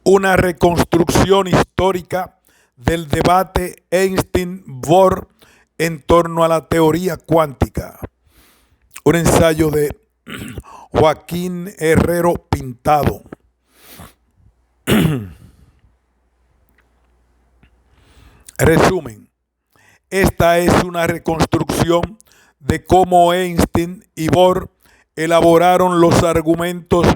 una reconstrucción histórica del debate Einstein-Bohr en torno a la teoría cuántica. Un ensayo de Joaquín Herrero Pintado. Resumen: esta es una reconstrucción de cómo Einstein y Bohr elaboraron los argumentos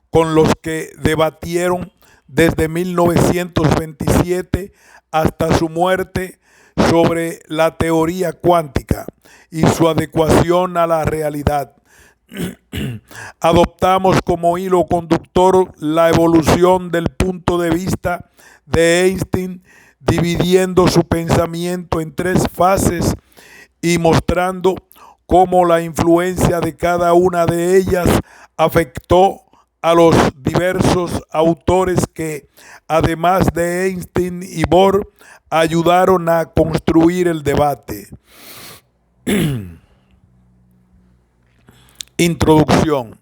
con los que debatieron desde 1927 hasta su muerte sobre la teoría cuántica y su adecuación a la realidad. Adoptamos como hilo conductor la evolución del punto de vista de Einstein, dividiendo su pensamiento en tres fases y mostrando cómo la influencia de cada una de ellas afectó a los diversos autores que, además de Einstein y Bohr, ayudaron a construir el debate. Introducción.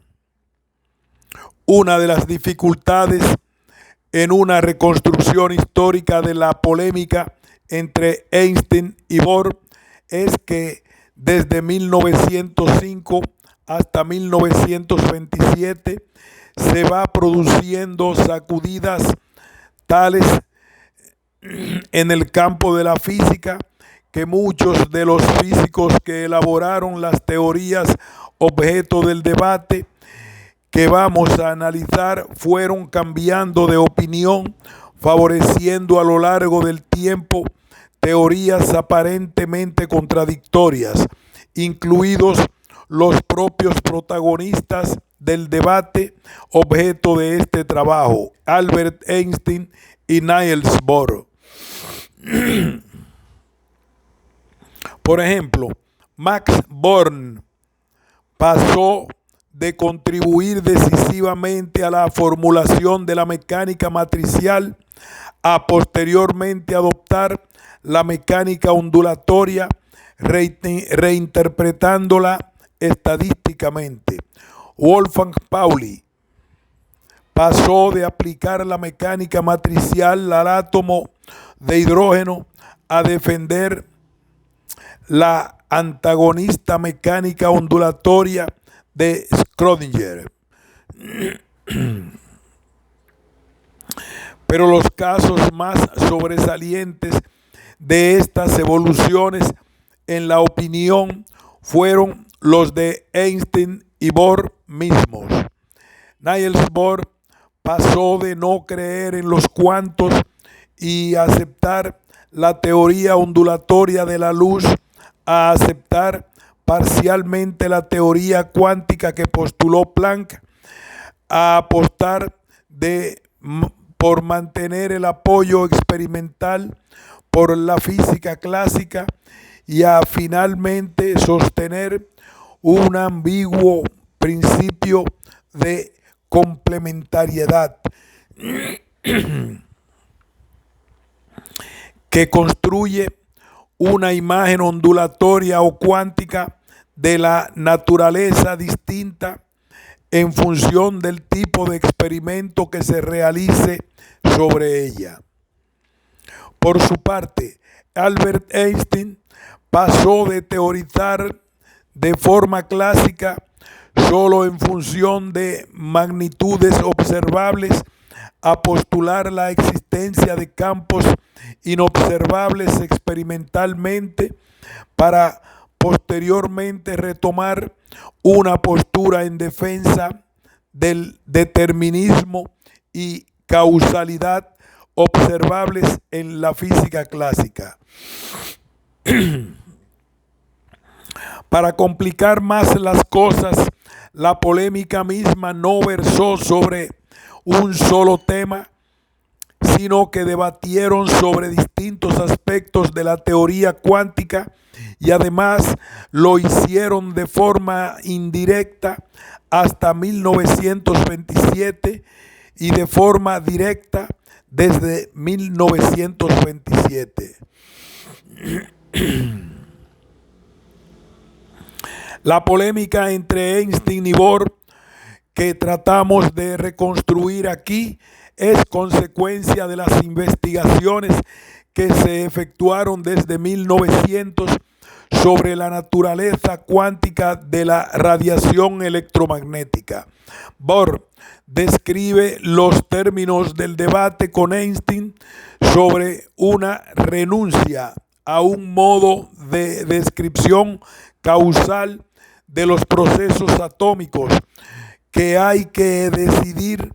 Una de las dificultades en una reconstrucción histórica de la polémica entre Einstein y Bohr es que desde 1905 hasta 1927 se va produciendo sacudidas tales en el campo de la física que muchos de los físicos que elaboraron las teorías objeto del debate que vamos a analizar fueron cambiando de opinión, favoreciendo a lo largo del tiempo teorías aparentemente contradictorias, incluidos los propios protagonistas del debate objeto de este trabajo, Albert Einstein y Niels Bohr. Por ejemplo, Max Born pasó de contribuir decisivamente a la formulación de la mecánica matricial a posteriormente adoptar la mecánica ondulatoria, reinterpretándola estadísticamente. Wolfgang Pauli pasó de aplicar la mecánica matricial al átomo de hidrógeno a defender la antagonista mecánica ondulatoria de Schrödinger. Pero los casos más sobresalientes de estas evoluciones en la opinión fueron los de Einstein y Bohr mismos. Niels Bohr pasó de no creer en los cuantos y aceptar la teoría ondulatoria de la luz a aceptar parcialmente la teoría cuántica que postuló Planck, a apostar por mantener el apoyo experimental por la física clásica y a finalmente sostener un ambiguo principio de complementariedad que construye una imagen ondulatoria o cuántica de la naturaleza distinta en función del tipo de experimento que se realice sobre ella. Por su parte, Albert Einstein pasó de teorizar de forma clásica solo en función de magnitudes observables a postular la existencia de campos inobservables experimentalmente para posteriormente retomar una postura en defensa del determinismo y causalidad observables en la física clásica. Para complicar más las cosas, la polémica misma no versó sobre un solo tema, sino que debatieron sobre distintos aspectos de la teoría cuántica y además lo hicieron de forma indirecta hasta 1927 y de forma directa desde 1927. La polémica entre Einstein y Bohr que tratamos de reconstruir aquí es consecuencia de las investigaciones que se efectuaron desde 1900 sobre la naturaleza cuántica de la radiación electromagnética. Bohr describe los términos del debate con Einstein sobre una renuncia a un modo de descripción causal de los procesos atómicos, que hay que decidir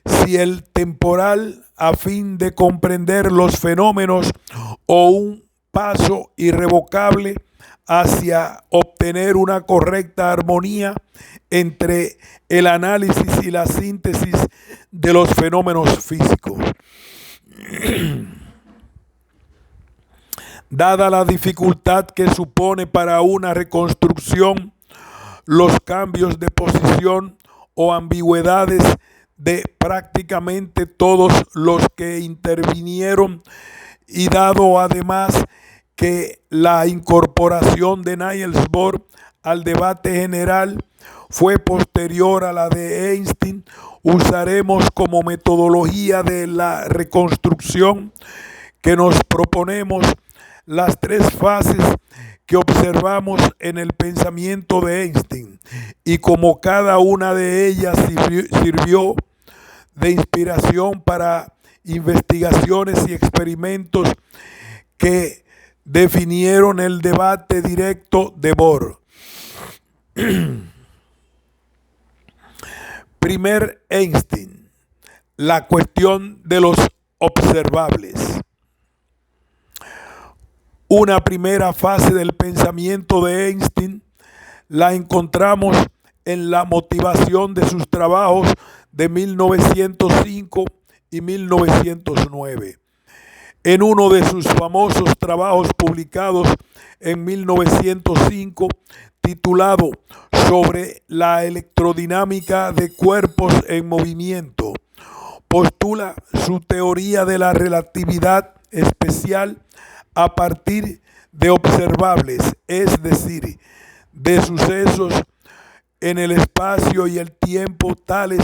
si el temporal a fin de comprender los fenómenos o un paso irrevocable hacia obtener una correcta armonía entre el análisis y la síntesis de los fenómenos físicos. Dada la dificultad que supone para una reconstrucción los cambios de posición o ambigüedades de prácticamente todos los que intervinieron, y dado además que la incorporación de Niels Bohr al debate general fue posterior a la de Einstein, usaremos como metodología de la reconstrucción que nos proponemos las tres fases que observamos en el pensamiento de Einstein, y como cada una de ellas sirvió de inspiración para investigaciones y experimentos que definieron el debate directo de Bohr. Primer Einstein, la cuestión de los observables. Una primera fase del pensamiento de Einstein la encontramos en la motivación de sus trabajos de 1905 y 1909. En uno de sus famosos trabajos publicados en 1905, titulado Sobre la electrodinámica de cuerpos en movimiento, postula su teoría de la relatividad especial a partir de observables, es decir, de sucesos en el espacio y el tiempo tales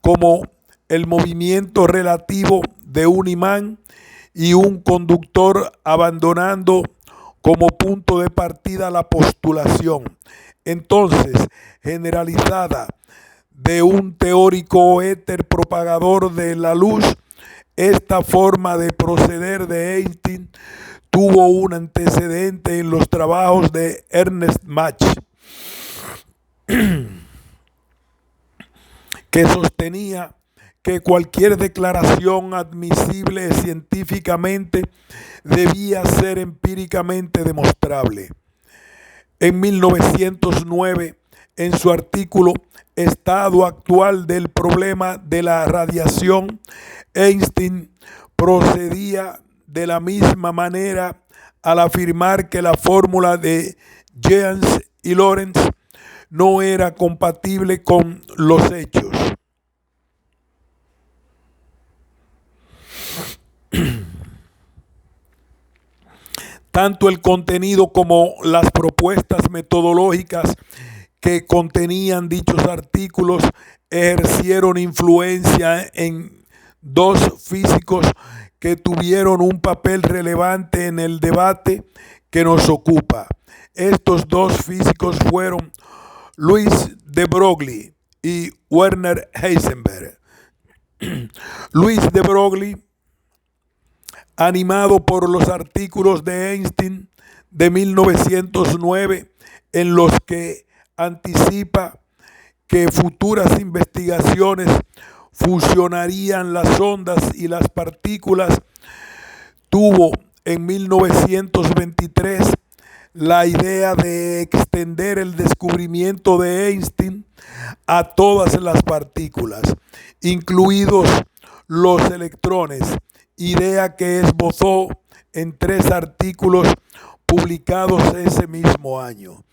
como el movimiento relativo de un imán y un conductor, abandonando como punto de partida la postulación, entonces generalizada, de un teórico éter propagador de la luz. Esta forma de proceder de Einstein tuvo un antecedente en los trabajos de Ernst Mach, que sostenía que cualquier declaración admisible científicamente debía ser empíricamente demostrable. En 1909, en su artículo Estado actual del problema de la radiación, Einstein procedía de la misma manera al afirmar que la fórmula de Jeans y Lorentz no era compatible con los hechos. Tanto el contenido como las propuestas metodológicas que contenían dichos artículos ejercieron influencia en dos físicos que tuvieron un papel relevante en el debate que nos ocupa. Estos dos físicos fueron Louis de Broglie y Werner Heisenberg. Louis de Broglie, animado por los artículos de Einstein de 1909, en los que anticipa que futuras investigaciones fusionarían las ondas y las partículas, tuvo en 1923 la idea de extender el descubrimiento de Einstein a todas las partículas, incluidos los electrones, idea que esbozó en 3 artículos publicados ese mismo año.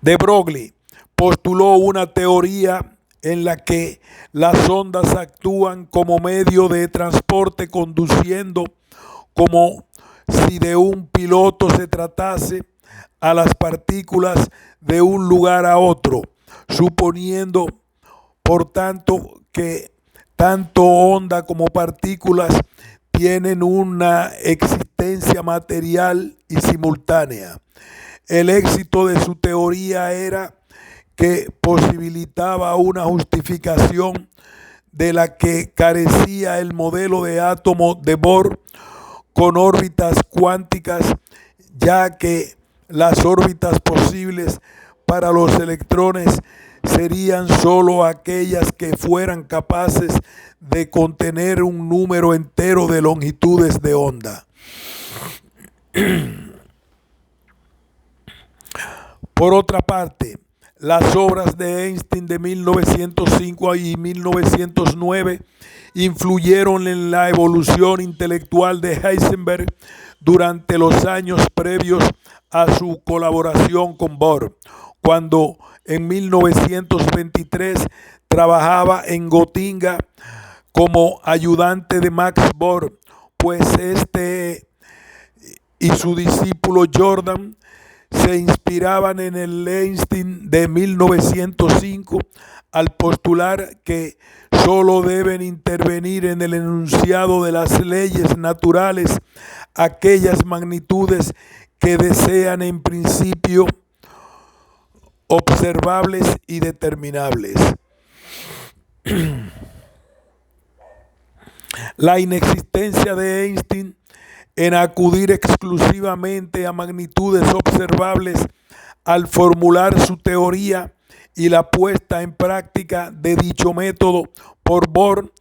De Broglie postuló una teoría en la que las ondas actúan como medio de transporte, conduciendo como si de un piloto se tratase a las partículas de un lugar a otro, suponiendo, por tanto, que tanto onda como partículas tienen una existencia material y simultánea. El éxito de su teoría era que posibilitaba una justificación de la que carecía el modelo de átomo de Bohr con órbitas cuánticas, ya que las órbitas posibles para los electrones serían sólo aquellas que fueran capaces de contener un número entero de longitudes de onda. Por otra parte, las obras de Einstein de 1905 y 1909 influyeron en la evolución intelectual de Heisenberg durante los años previos a su colaboración con Bohr, cuando en 1923 trabajaba en Gotinga como ayudante de Max Bohr, pues este y su discípulo Jordan se inspiraban en el Einstein de 1905 al postular que solo deben intervenir en el enunciado de las leyes naturales aquellas magnitudes que desean en principio observables y determinables. La inexistencia de Einstein en acudir exclusivamente a magnitudes observables al formular su teoría y la puesta en práctica de dicho método por Bohr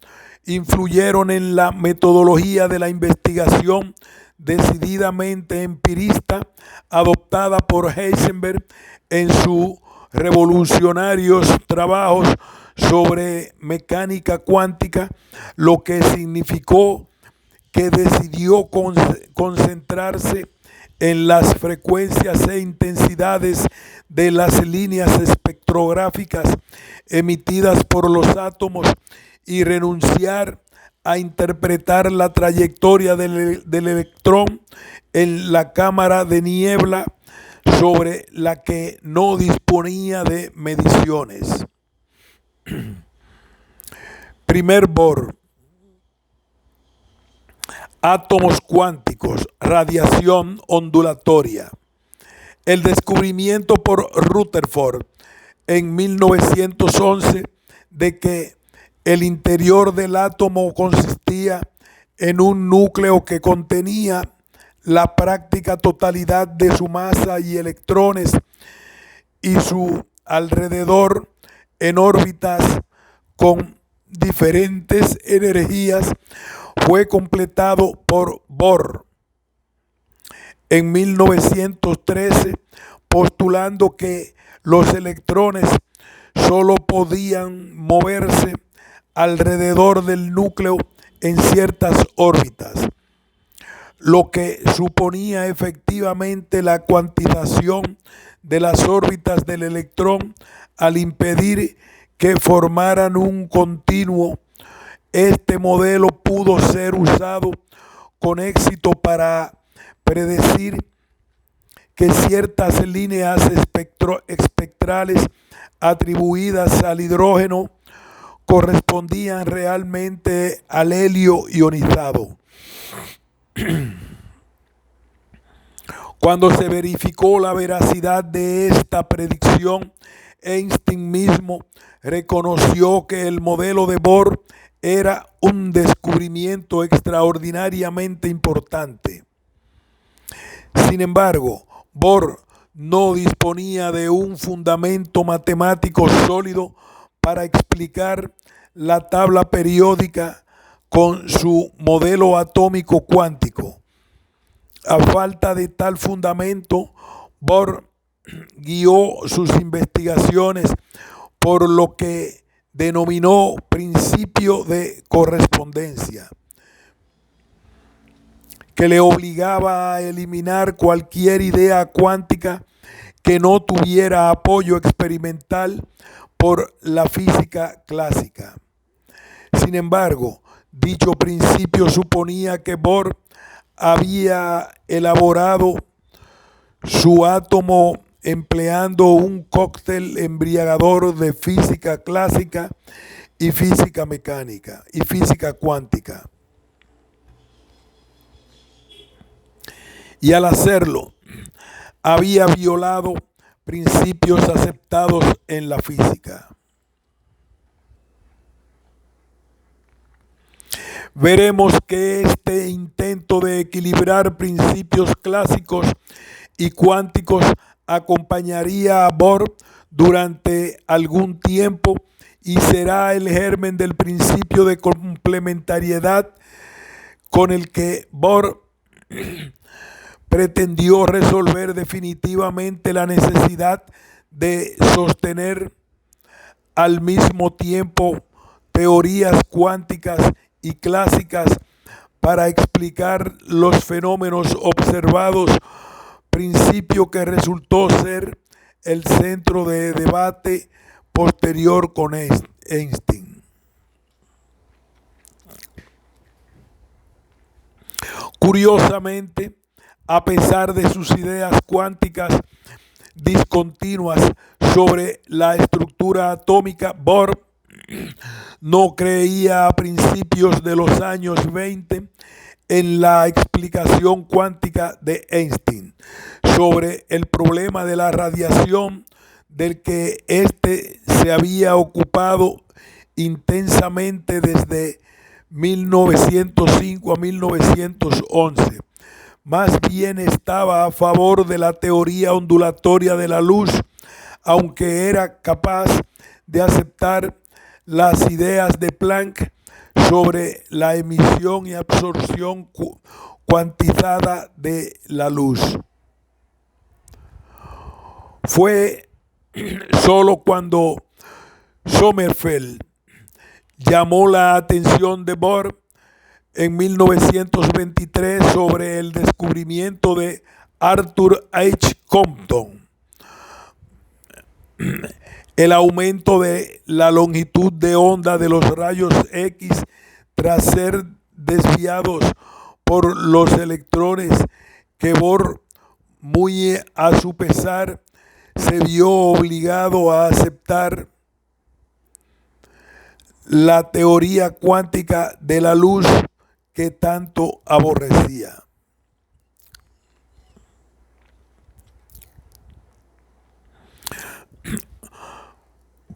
influyeron en la metodología de la investigación decididamente empirista adoptada por Heisenberg en sus revolucionarios trabajos sobre mecánica cuántica, lo que significó que decidió concentrarse en las frecuencias e intensidades de las líneas espectrográficas emitidas por los átomos y renunciar a interpretar la trayectoria del electrón en la cámara de niebla sobre la que no disponía de mediciones. Primer Bohr. Átomos cuánticos, radiación ondulatoria. El descubrimiento por Rutherford en 1911 de que el interior del átomo consistía en un núcleo que contenía la práctica totalidad de su masa y electrones y su alrededor en órbitas con diferentes energías, fue completado por Bohr en 1913, postulando que los electrones solo podían moverse alrededor del núcleo en ciertas órbitas, lo que suponía efectivamente la cuantización de las órbitas del electrón al impedir que formaran un continuo. Este modelo pudo ser usado con éxito para predecir que ciertas líneas espectrales atribuidas al hidrógeno correspondían realmente al helio ionizado. Cuando se verificó la veracidad de esta predicción, Einstein mismo reconoció que el modelo de Bohr era un descubrimiento extraordinariamente importante. Sin embargo, Bohr no disponía de un fundamento matemático sólido para explicar la tabla periódica con su modelo atómico cuántico. A falta de tal fundamento, Bohr guió sus investigaciones por lo que denominó principio de correspondencia, que le obligaba a eliminar cualquier idea cuántica que no tuviera apoyo experimental por la física clásica. Sin embargo, dicho principio suponía que Bohr había elaborado su átomo empleando un cóctel embriagador de física clásica y física mecánica y física cuántica. Y al hacerlo, había violado principios aceptados en la física. Veremos que este intento de equilibrar principios clásicos y cuánticos acompañaría a Bohr durante algún tiempo y será el germen del principio de complementariedad con el que Bohr pretendió resolver definitivamente la necesidad de sostener al mismo tiempo teorías cuánticas y clásicas para explicar los fenómenos observados, principio que resultó ser el centro de debate posterior con Einstein. Curiosamente, a pesar de sus ideas cuánticas discontinuas sobre la estructura atómica, Bohr no creía a principios de los años 20 en la explicación cuántica de Einstein sobre el problema de la radiación, del que éste se había ocupado intensamente desde 1905 a 1911. Más bien estaba a favor de la teoría ondulatoria de la luz, aunque era capaz de aceptar las ideas de Planck sobre la emisión y absorción cuantizada de la luz. Fue solo cuando Sommerfeld llamó la atención de Bohr en 1923 sobre el descubrimiento de Arthur H. Compton, el aumento de la longitud de onda de los rayos X tras ser desviados por los electrones, que Bohr, muy a su pesar, se vio obligado a aceptar la teoría cuántica de la luz que tanto aborrecía.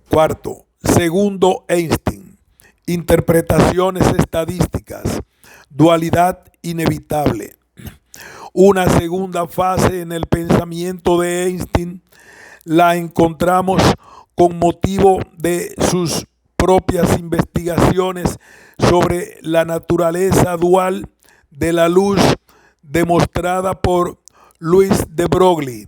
Cuarto, segundo Einstein, interpretaciones estadísticas, dualidad inevitable. Una segunda fase en el pensamiento de Einstein la encontramos con motivo de sus propias investigaciones sobre la naturaleza dual de la luz demostrada por Louis de Broglie,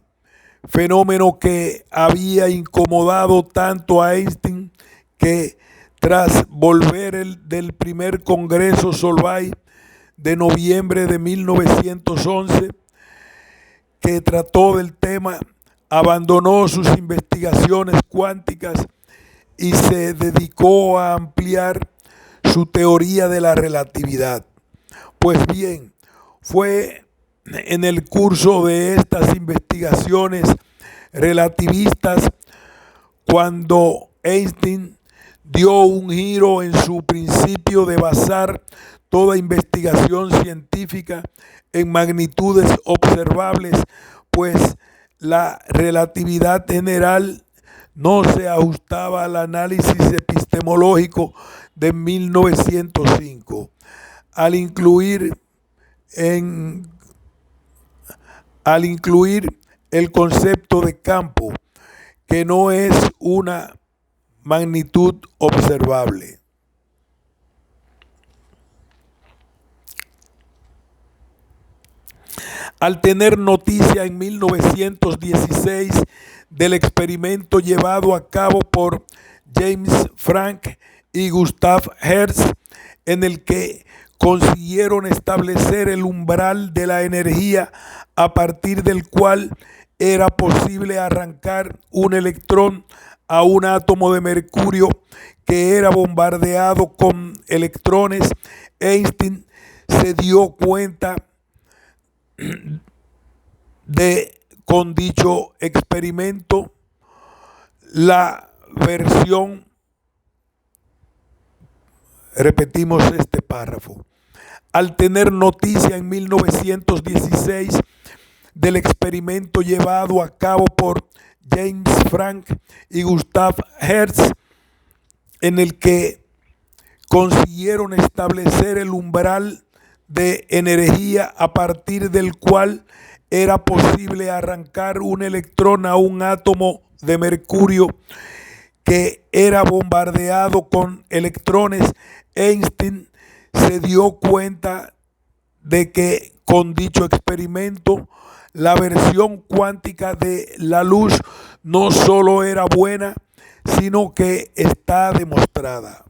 fenómeno que había incomodado tanto a Einstein que tras volver del primer Congreso Solvay de noviembre de 1911, que trató del tema, abandonó sus investigaciones cuánticas y se dedicó a ampliar su teoría de la relatividad. Pues bien, fue en el curso de estas investigaciones relativistas cuando Einstein dio un giro en su principio de basar toda investigación científica en magnitudes observables, pues la relatividad general no se ajustaba al análisis epistemológico de 1905, al incluir el concepto de campo, que no es una magnitud observable. Al tener noticia en 1916 del experimento llevado a cabo por James Franck y Gustav Hertz, en el que consiguieron establecer el umbral de la energía a partir del cual era posible arrancar un electrón a un átomo de mercurio que era bombardeado con electrones, Einstein se dio cuenta con dicho experimento, la versión, repetimos este párrafo, al tener noticia en 1916 del experimento llevado a cabo por James Franck y Gustav Hertz, en el que consiguieron establecer el umbral de energía a partir del cual era posible arrancar un electrón a un átomo de mercurio que era bombardeado con electrones, Einstein se dio cuenta de que con dicho experimento la versión cuántica de la luz no solo era buena, sino que está demostrada,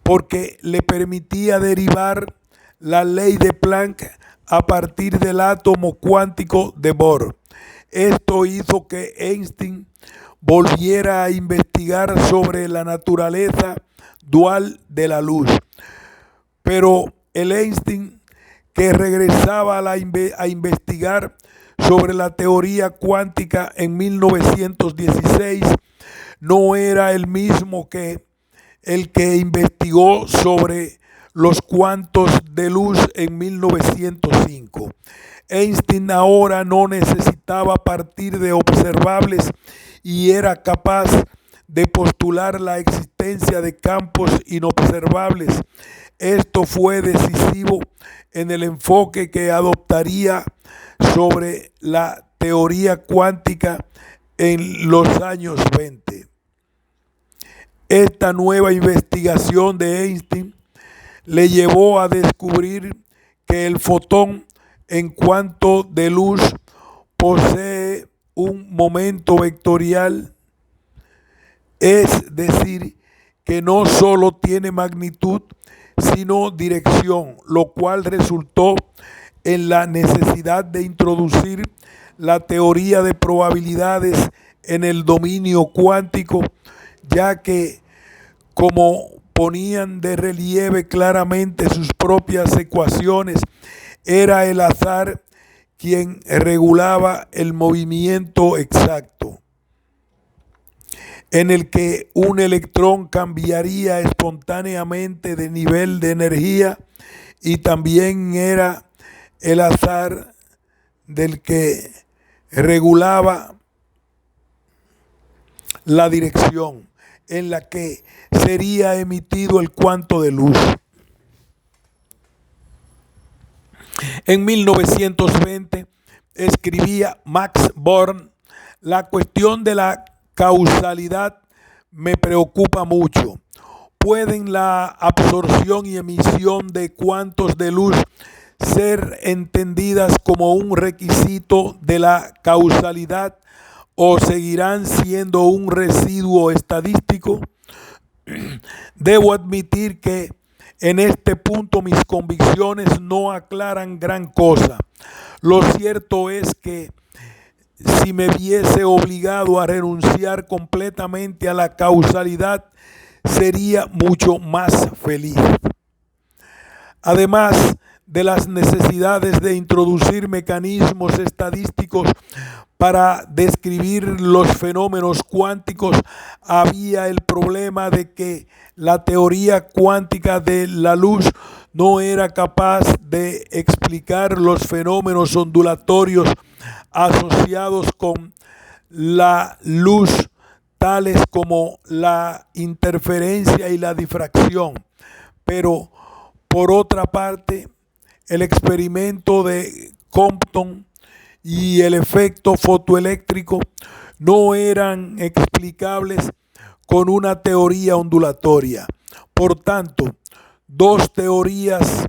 porque le permitía derivar la ley de Planck a partir del átomo cuántico de Bohr. Esto hizo que Einstein volviera a investigar sobre la naturaleza dual de la luz. Pero el Einstein que regresaba a investigar sobre la teoría cuántica en 1916 no era el mismo que el que investigó sobre los cuantos de luz en 1905. Einstein ahora no necesitaba partir de observables y era capaz de postular la existencia de campos inobservables. Esto fue decisivo en el enfoque que adoptaría sobre la teoría cuántica en los años 20. Esta nueva investigación de Einstein le llevó a descubrir que el fotón en cuanto de luz posee un momento vectorial, es decir, que no solo tiene magnitud, sino dirección, lo cual resultó en la necesidad de introducir la teoría de probabilidades en el dominio cuántico, ya que, como ponían de relieve claramente sus propias ecuaciones, era el azar quien regulaba el movimiento exacto, en el que un electrón cambiaría espontáneamente de nivel de energía, y también era el azar del que regulaba la dirección en la que sería emitido el cuanto de luz. En 1920 escribía Max Born: la cuestión de la causalidad me preocupa mucho. ¿Pueden la absorción y emisión de cuantos de luz ser entendidas como un requisito de la causalidad o seguirán siendo un residuo estadístico? Debo admitir que en este punto mis convicciones no aclaran gran cosa. Lo cierto es que si me viese obligado a renunciar completamente a la causalidad, sería mucho más feliz. Además de las necesidades de introducir mecanismos estadísticos para describir los fenómenos cuánticos, había el problema de que la teoría cuántica de la luz no era capaz de explicar los fenómenos ondulatorios asociados con la luz, tales como la interferencia y la difracción. Pero, por otra parte, el experimento de Compton y el efecto fotoeléctrico no eran explicables con una teoría ondulatoria. Por tanto, dos teorías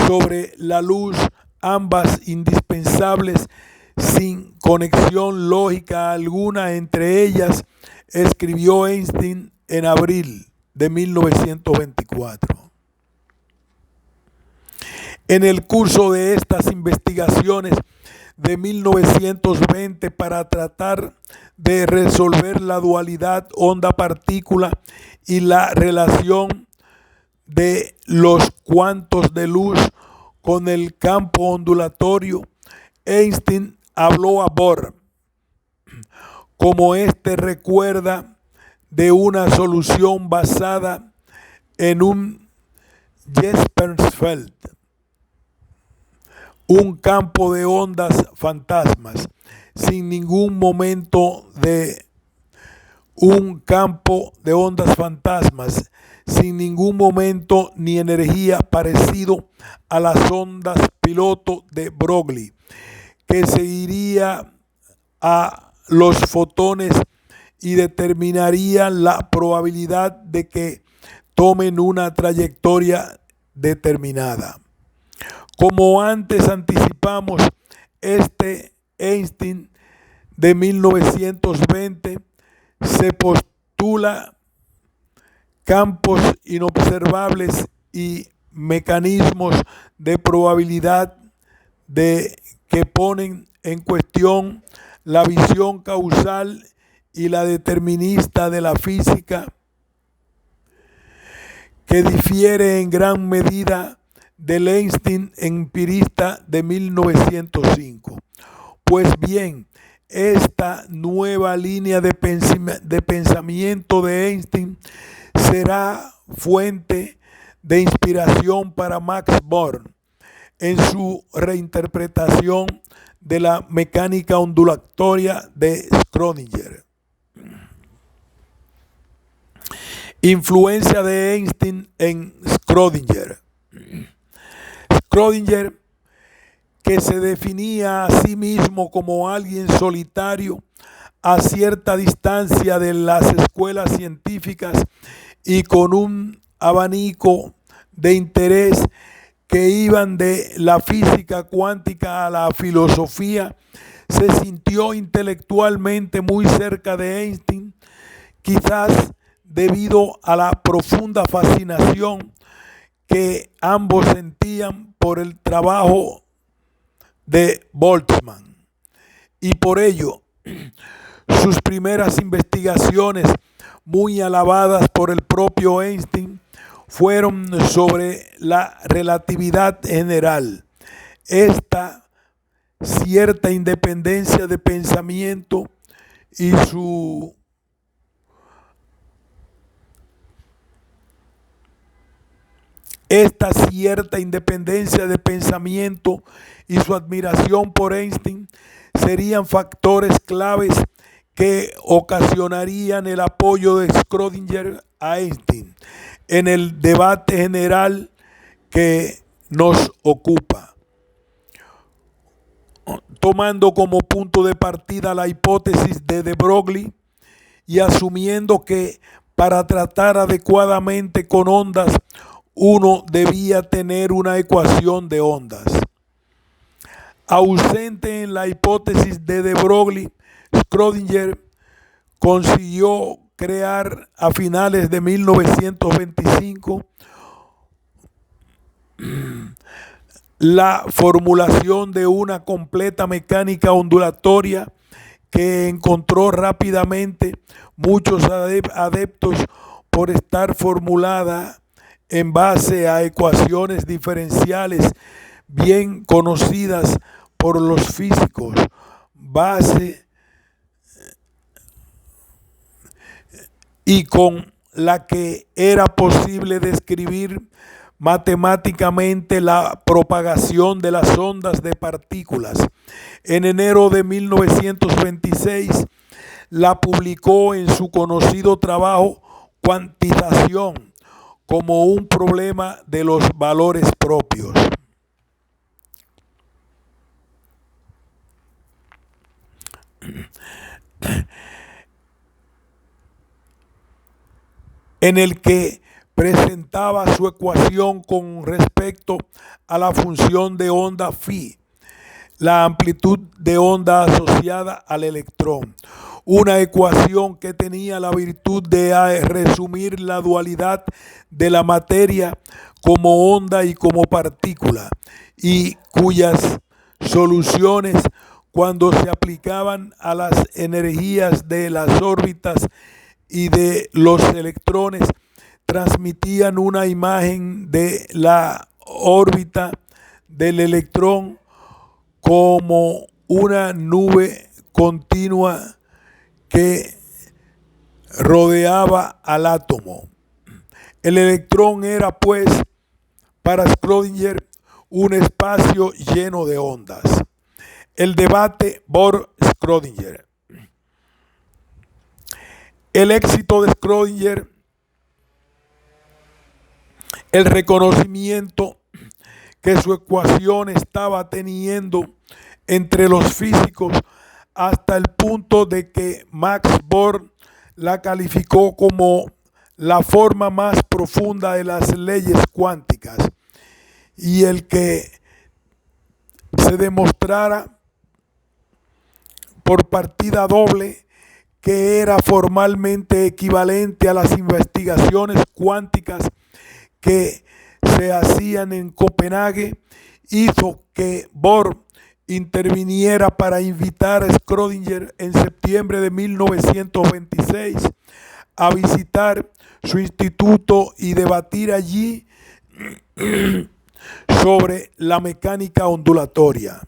sobre la luz, ambas indispensables, sin conexión lógica alguna entre ellas, escribió Einstein en abril de 1924. En el curso de estas investigaciones de 1920 para tratar de resolver la dualidad onda-partícula y la relación de los cuantos de luz con el campo ondulatorio, Einstein habló a Bohr como este recuerda de una solución basada en un Jespersfeld, un campo de ondas fantasmas, sin ningún momento de un campo de ondas fantasmas, sin ningún momento ni energía parecido a las ondas piloto de Broglie, que seguiría a los fotones y determinaría la probabilidad de que tomen una trayectoria determinada. Como antes anticipamos, este Einstein de 1920 se postula campos inobservables y mecanismos de probabilidad que ponen en cuestión la visión causal y la determinista de la física, que difiere en gran medida del Einstein empirista de 1905. Pues bien, esta nueva línea de pensamiento de Einstein será fuente de inspiración para Max Born en su reinterpretación de la mecánica ondulatoria de Schrödinger. Influencia de Einstein en Schrödinger. Schrödinger, que se definía a sí mismo como alguien solitario a cierta distancia de las escuelas científicas y con un abanico de interés que iban de la física cuántica a la filosofía, se sintió intelectualmente muy cerca de Einstein, quizás debido a la profunda fascinación que ambos sentían por el trabajo de Boltzmann. Y por ello, sus primeras investigaciones, muy alabadas por el propio Einstein, fueron sobre la relatividad general. Esta cierta independencia de pensamiento y su admiración por Einstein serían factores claves que ocasionarían el apoyo de Schrödinger a Einstein en el debate general que nos ocupa, tomando como punto de partida la hipótesis de Broglie y asumiendo que para tratar adecuadamente con ondas uno debía tener una ecuación de ondas. Ausente en la hipótesis de Broglie, Schrödinger consiguió crear a finales de 1925 la formulación de una completa mecánica ondulatoria que encontró rápidamente muchos adeptos por estar formulada en base a ecuaciones diferenciales bien conocidas por los físicos, y con la que era posible describir matemáticamente la propagación de las ondas de partículas. En enero de 1926 la publicó en su conocido trabajo Cuantización como un problema de los valores propios. En el que presentaba su ecuación con respecto a la función de onda phi, la amplitud de onda asociada al electrón, una ecuación que tenía la virtud de resumir la dualidad de la materia como onda y como partícula, y cuyas soluciones, cuando se aplicaban a las energías de las órbitas y de los electrones, transmitían una imagen de la órbita del electrón como una nube continua que rodeaba al átomo. El electrón era, pues, para Schrödinger, un espacio lleno de ondas. El debate Bohr-Schrödinger. El éxito de Schrödinger, el reconocimiento que su ecuación estaba teniendo entre los físicos hasta el punto de que Max Born la calificó como la forma más profunda de las leyes cuánticas, y el que se demostrara por partida doble que era formalmente equivalente a las investigaciones cuánticas que se hacían en Copenhague, hizo que Bohr interviniera para invitar a Schrödinger en septiembre de 1926 a visitar su instituto y debatir allí sobre la mecánica ondulatoria.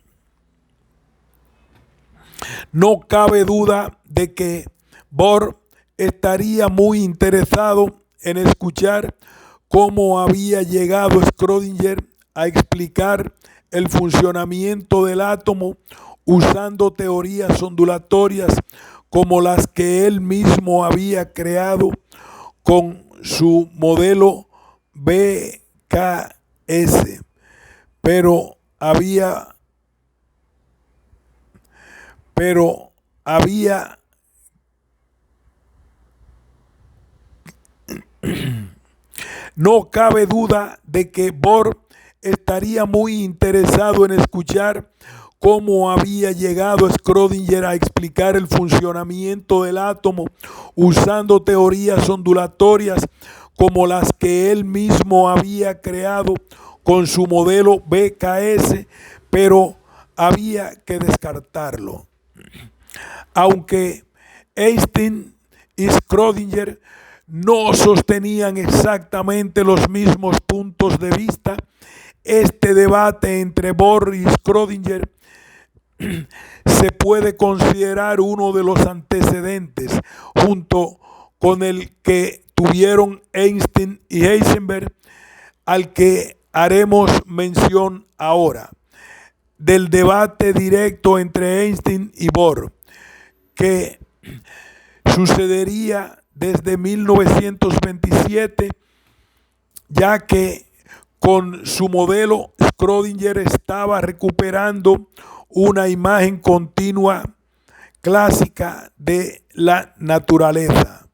No cabe duda de que Bohr estaría muy interesado en escuchar cómo había llegado Schrödinger a explicar el funcionamiento del átomo usando teorías ondulatorias como las que él mismo había creado con su modelo BKS, pero no cabe duda de que Bohr estaría muy interesado en escuchar cómo había llegado Schrödinger a explicar el funcionamiento del átomo usando teorías ondulatorias como las que él mismo había creado con su modelo BKS, pero había que descartarlo. Aunque Einstein y Schrödinger no sostenían exactamente los mismos puntos de vista, este debate entre Bohr y Schrödinger se puede considerar uno de los antecedentes, junto con el que tuvieron Einstein y Heisenberg, al que haremos mención ahora, del debate directo entre Einstein y Bohr, que sucedería desde 1927, ya que con su modelo Schrödinger estaba recuperando una imagen continua clásica de la naturaleza,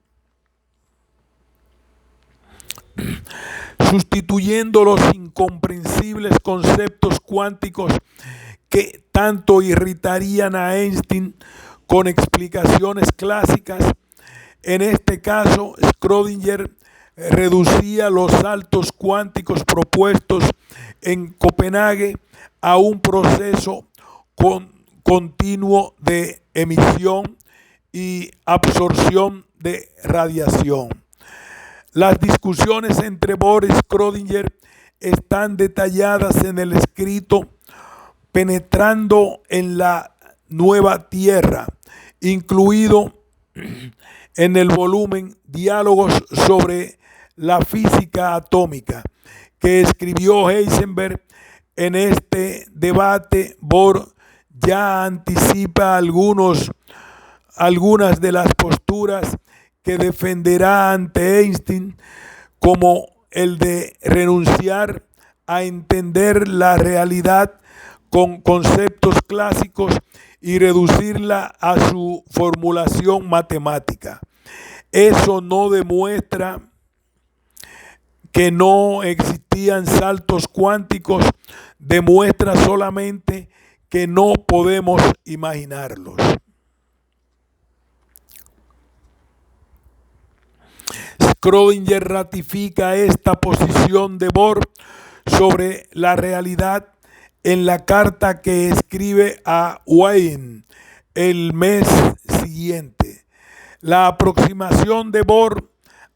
sustituyendo los incomprensibles conceptos cuánticos que tanto irritarían a Einstein con explicaciones clásicas. En este caso, Schrödinger reducía los saltos cuánticos propuestos en Copenhague a un proceso continuo de emisión y absorción de radiación. Las discusiones entre Bohr y Schrödinger están detalladas en el escrito Penetrando en la Nueva Tierra, incluido en el volumen Diálogos sobre la física atómica, que escribió Heisenberg. En este debate, Bohr ya anticipa algunas de las posturas que defenderá ante Einstein, como el de renunciar a entender la realidad con conceptos clásicos y reducirla a su formulación matemática. Eso no demuestra que no existían saltos cuánticos, demuestra solamente que no podemos imaginarlos. Schrödinger ratifica esta posición de Bohr sobre la realidad en la carta que escribe a Wien el mes siguiente. La aproximación de Bohr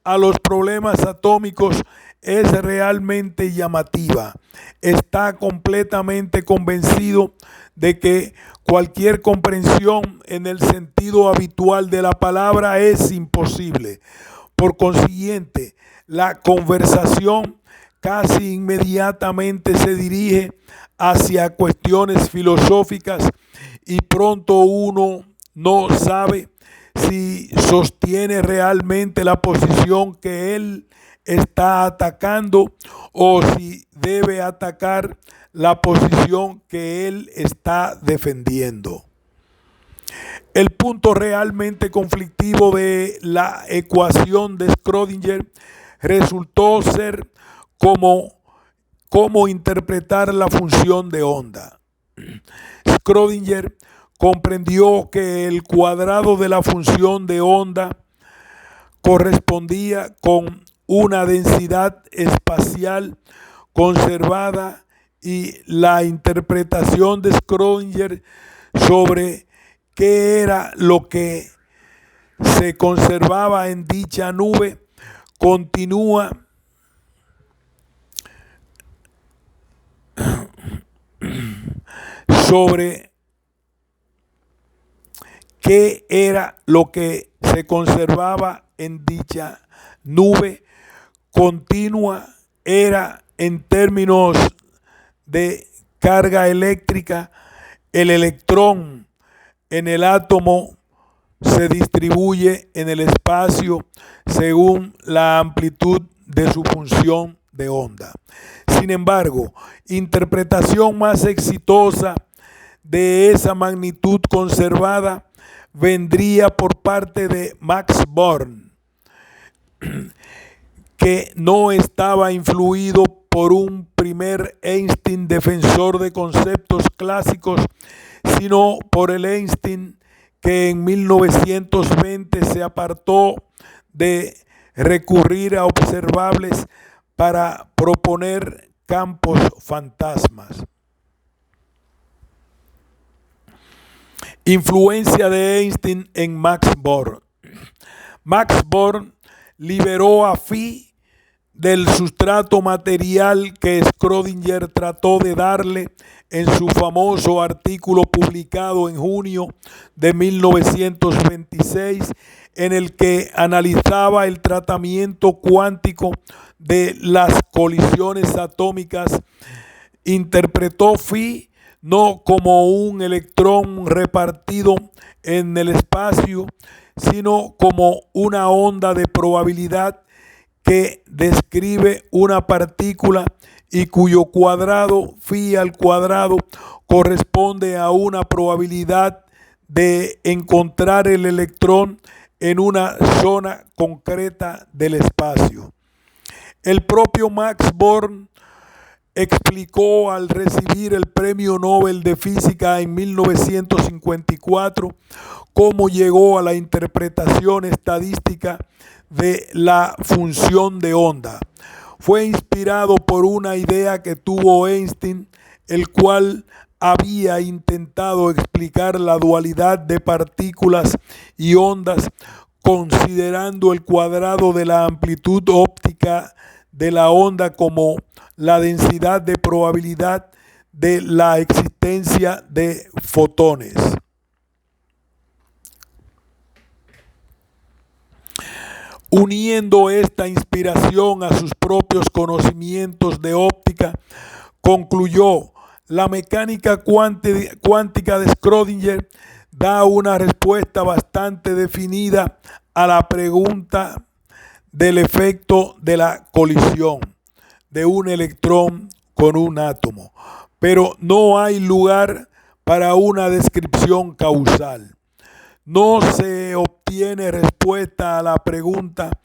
a los problemas atómicos es realmente llamativa. Está completamente convencido de que cualquier comprensión en el sentido habitual de la palabra es imposible. Por consiguiente, la conversación casi inmediatamente se dirige hacia cuestiones filosóficas y pronto uno no sabe si sostiene realmente la posición que él está atacando o si debe atacar la posición que él está defendiendo. El punto realmente conflictivo de la ecuación de Schrödinger resultó ser cómo interpretar la función de onda. Schrödinger comprendió que el cuadrado de la función de onda correspondía con una densidad espacial conservada y la interpretación de Schrödinger sobre qué era lo que se conservaba en dicha nube continúa sobre qué era lo que se conservaba en dicha nube continua era, en términos de carga eléctrica, el electrón en el átomo se distribuye en el espacio según la amplitud de su función de onda. Sin embargo, interpretación más exitosa de esa magnitud conservada vendría por parte de Max Born, que no estaba influido por un primer Einstein defensor de conceptos clásicos, sino por el Einstein que en 1920 se apartó de recurrir a observables para proponer campos fantasmas. Influencia de Einstein en Max Born. Max Born liberó a Phi del sustrato material que Schrödinger trató de darle en su famoso artículo publicado en junio de 1926, en el que analizaba el tratamiento cuántico de las colisiones atómicas. Interpretó Phi no como un electrón repartido en el espacio, sino como una onda de probabilidad que describe una partícula y cuyo cuadrado, phi al cuadrado, corresponde a una probabilidad de encontrar el electrón en una zona concreta del espacio. El propio Max Born explicó al recibir el Premio Nobel de Física en 1954 cómo llegó a la interpretación estadística de la función de onda. Fue inspirado por una idea que tuvo Einstein, el cual había intentado explicar la dualidad de partículas y ondas considerando el cuadrado de la amplitud óptica de la onda como la densidad de probabilidad de la existencia de fotones. Uniendo esta inspiración a sus propios conocimientos de óptica, concluyó: la mecánica cuántica de Schrödinger da una respuesta bastante definida a la pregunta del efecto de la colisión de un electrón con un átomo, pero no hay lugar para una descripción causal. No se obtiene respuesta a la pregunta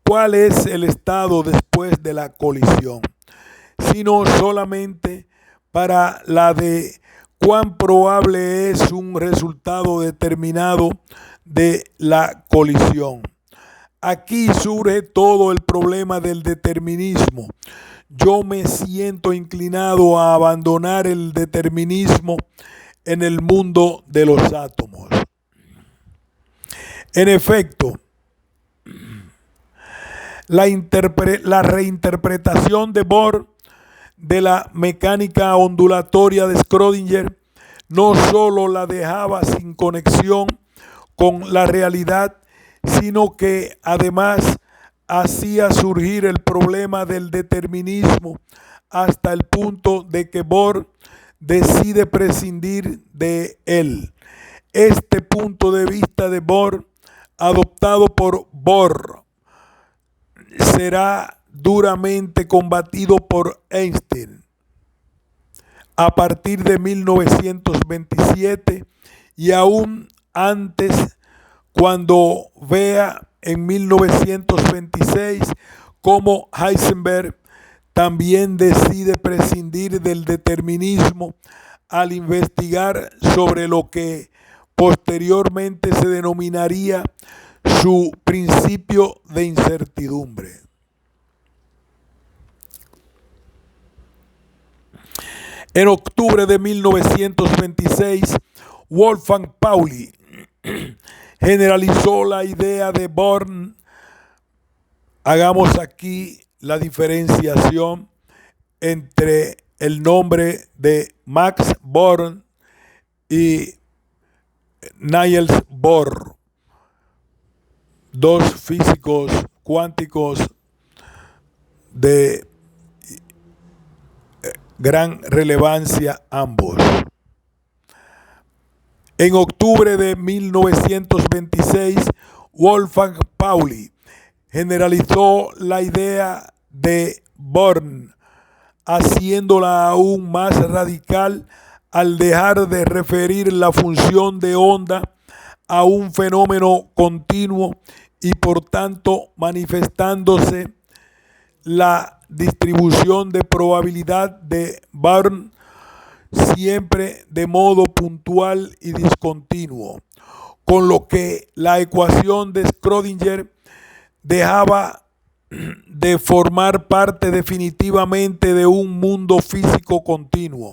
¿cuál es el estado después de la colisión?, sino solamente para la de cuán probable es un resultado determinado de la colisión. Aquí surge todo el problema del determinismo. Yo me siento inclinado a abandonar el determinismo en el mundo de los átomos. En efecto, La reinterpretación de Bohr de la mecánica ondulatoria de Schrödinger no solo la dejaba sin conexión con la realidad, sino que además hacía surgir el problema del determinismo hasta el punto de que Bohr decide prescindir de él. Este punto de vista de Bohr, adoptado por Bohr, será duramente combatido por Einstein a partir de 1927 y aún antes, cuando vea en 1926 cómo Heisenberg también decide prescindir del determinismo al investigar sobre lo que posteriormente se denominaría su principio de incertidumbre. En octubre de 1926, Wolfgang Pauli generalizó la idea de Born. Hagamos aquí la diferenciación entre el nombre de Max Born y Niels Bohr, dos físicos cuánticos de gran relevancia ambos. En octubre de 1926, Wolfgang Pauli generalizó la idea de Born, haciéndola aún más radical al dejar de referir la función de onda a un fenómeno continuo y por tanto manifestándose la distribución de probabilidad de Born siempre de modo puntual y discontinuo, con lo que la ecuación de Schrödinger dejaba de formar parte definitivamente de un mundo físico continuo,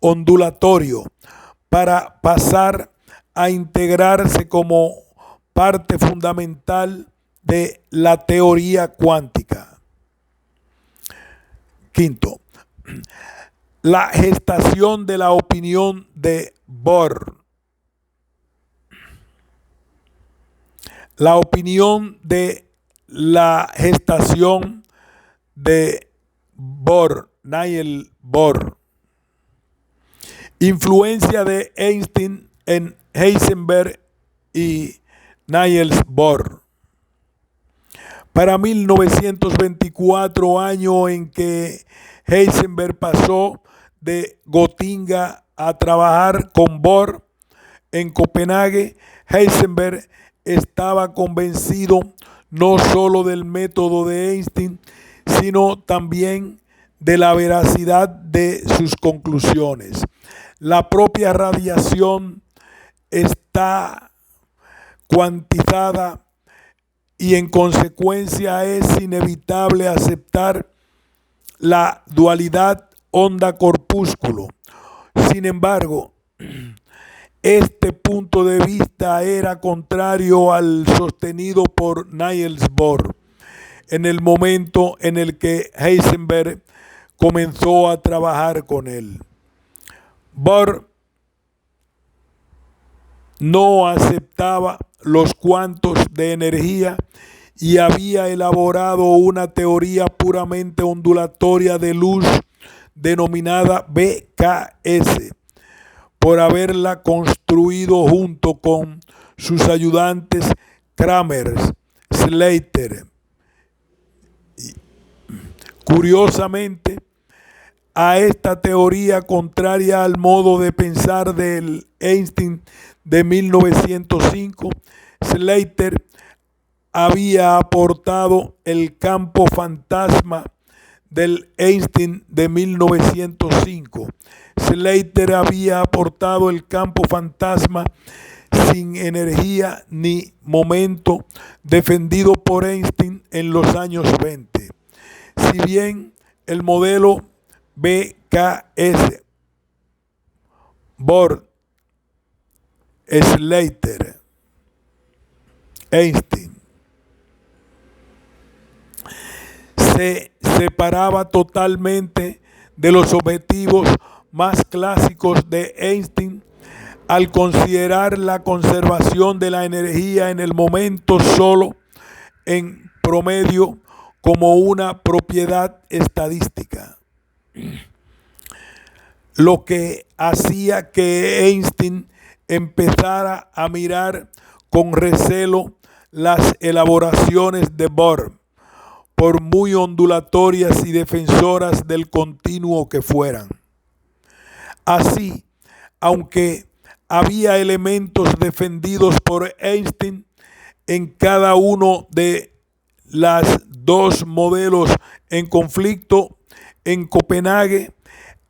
ondulatorio, para pasar a integrarse como parte fundamental de la teoría cuántica. Quinto, la gestación de la opinión de Bohr. La opinión de la gestación de Bohr, Niels Bohr. Influencia de Einstein en Heisenberg y Niels Bohr. Para 1924, año en que Heisenberg pasó de Gotinga a trabajar con Bohr en Copenhague, Heisenberg estaba convencido no solo del método de Einstein, sino también de la veracidad de sus conclusiones. La propia radiación está cuantizada y en consecuencia es inevitable aceptar la dualidad onda-corpúsculo. Sin embargo, este punto de vista era contrario al sostenido por Niels Bohr en el momento en el que Heisenberg comenzó a trabajar con él. Bohr no aceptaba los cuantos de energía y había elaborado una teoría puramente ondulatoria de luz denominada BKS, por haberla construido junto con sus ayudantes Kramer, Slater. Curiosamente, a esta teoría contraria al modo de pensar del Einstein de 1905, Slater había aportado el campo fantasma del Einstein de 1905. Slater había aportado el campo fantasma sin energía ni momento defendido por Einstein en los años 20. Si bien el modelo BKS, Bohr, Slater, Einstein, se separaba totalmente de los objetivos más clásicos de Einstein al considerar la conservación de la energía en el momento solo en promedio como una propiedad estadística, lo que hacía que Einstein empezara a mirar con recelo las elaboraciones de Bohr, por muy ondulatorias y defensoras del continuo que fueran. Así, aunque había elementos defendidos por Einstein en cada uno de los dos modelos en conflicto, en Copenhague,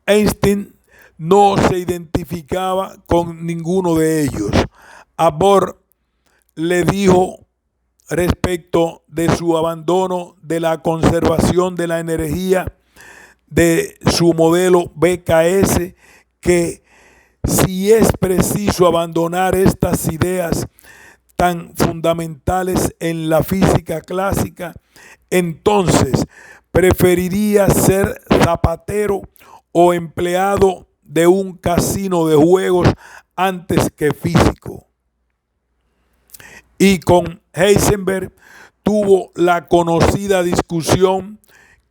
Einstein no se identificaba con ninguno de ellos. A Bohr le dijo respecto de su abandono de la conservación de la energía de su modelo BKS que si es preciso abandonar estas ideas tan fundamentales en la física clásica, entonces preferiría ser zapatero o empleado de un casino de juegos antes que físico. Y con Heisenberg tuvo la conocida discusión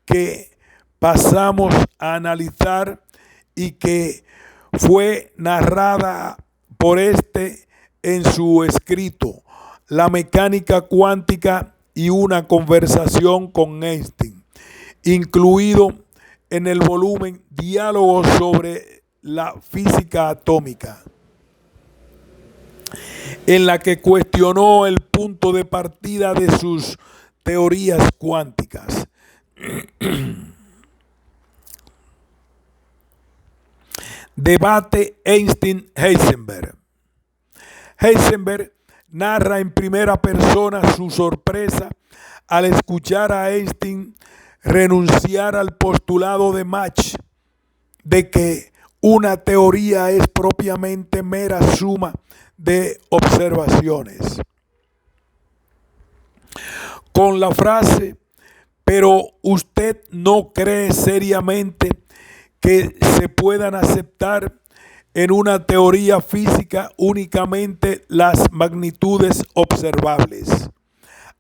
que pasamos a analizar y que fue narrada por este en su escrito La mecánica cuántica y una conversación con Einstein, incluido en el volumen Diálogos sobre la física atómica, en la que cuestionó el punto de partida de sus teorías cuánticas. Debate Einstein-Heisenberg. Heisenberg narra en primera persona su sorpresa al escuchar a Einstein renunciar al postulado de Mach de que una teoría es propiamente mera suma de observaciones. Con la frase, pero usted no cree seriamente que se puedan aceptar en una teoría física únicamente las magnitudes observables.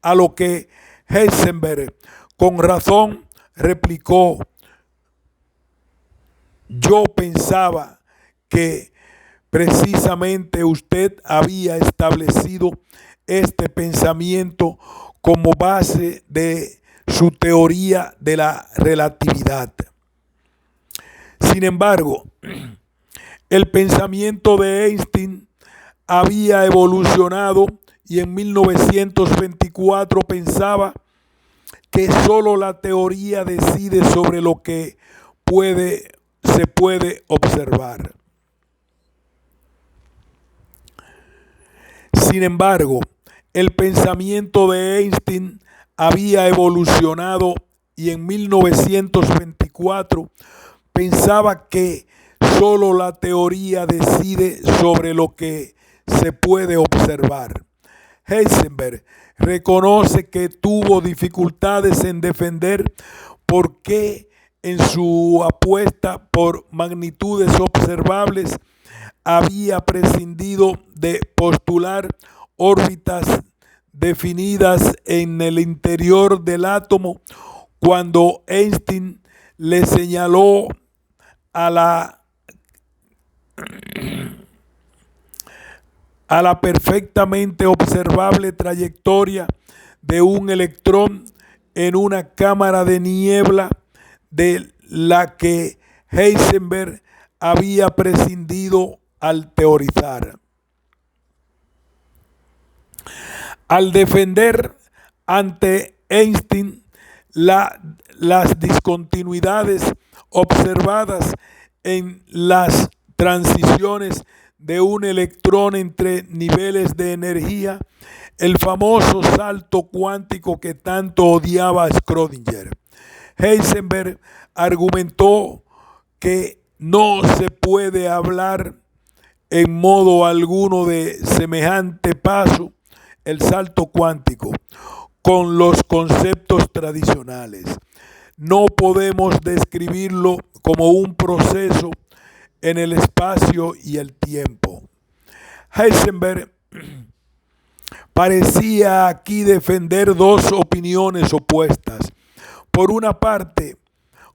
A lo que Heisenberg, con razón, replicó: yo pensaba que precisamente usted había establecido este pensamiento como base de su teoría de la relatividad. Sin embargo, el pensamiento de Einstein había evolucionado y en 1924 pensaba que solo la teoría decide sobre lo que se puede observar. Sin embargo, el pensamiento de Einstein había evolucionado y en 1924 pensaba que solo la teoría decide sobre lo que se puede observar. Heisenberg reconoce que tuvo dificultades en defender por qué en su apuesta por magnitudes observables había prescindido de postular órbitas definidas en el interior del átomo cuando Einstein le señaló a la perfectamente observable trayectoria de un electrón en una cámara de niebla de la que Heisenberg había prescindido al teorizar. Al defender ante Einstein las discontinuidades observadas en las transiciones de un electrón entre niveles de energía, el famoso salto cuántico que tanto odiaba Schrödinger, Heisenberg argumentó que no se puede hablar en modo alguno de semejante paso, el salto cuántico, con los conceptos tradicionales. No podemos describirlo como un proceso en el espacio y el tiempo. Heisenberg parecía aquí defender dos opiniones opuestas. Por una parte,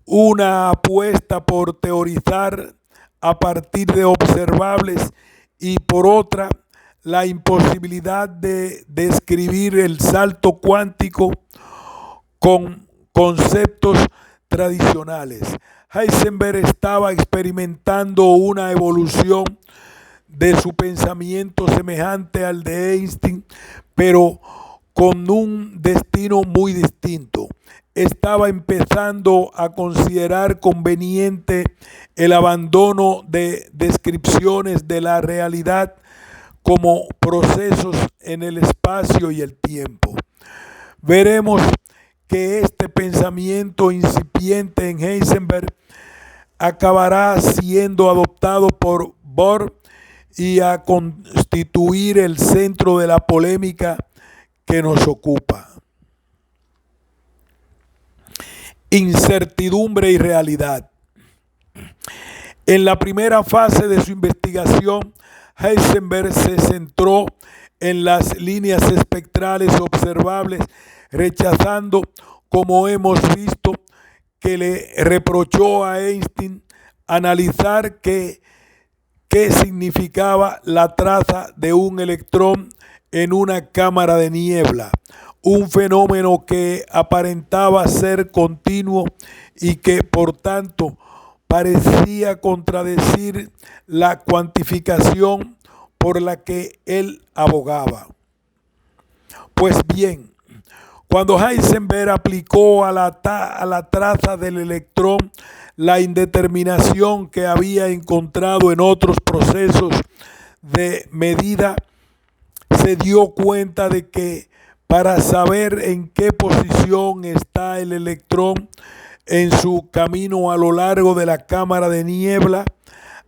una apuesta por teorizar a partir de observables y por otra, la imposibilidad de describir el salto cuántico con conceptos tradicionales. Heisenberg estaba experimentando una evolución de su pensamiento semejante al de Einstein, pero con un destino muy distinto. Estaba empezando a considerar conveniente el abandono de descripciones de la realidad como procesos en el espacio y el tiempo. Veremos que este pensamiento incipiente en Heisenberg acabará siendo adoptado por Bohr y a constituir el centro de la polémica que nos ocupa. Incertidumbre y realidad. En la primera fase de su investigación, Heisenberg se centró en las líneas espectrales observables, rechazando, como hemos visto, que le reprochó a Einstein analizar qué significaba la traza de un electrón en una cámara de niebla, un fenómeno que aparentaba ser continuo y que, por tanto, parecía contradecir la cuantificación por la que él abogaba. Pues bien, cuando Heisenberg aplicó a la traza del electrón la indeterminación que había encontrado en otros procesos de medida, se dio cuenta de que para saber en qué posición está el electrón en su camino a lo largo de la cámara de niebla,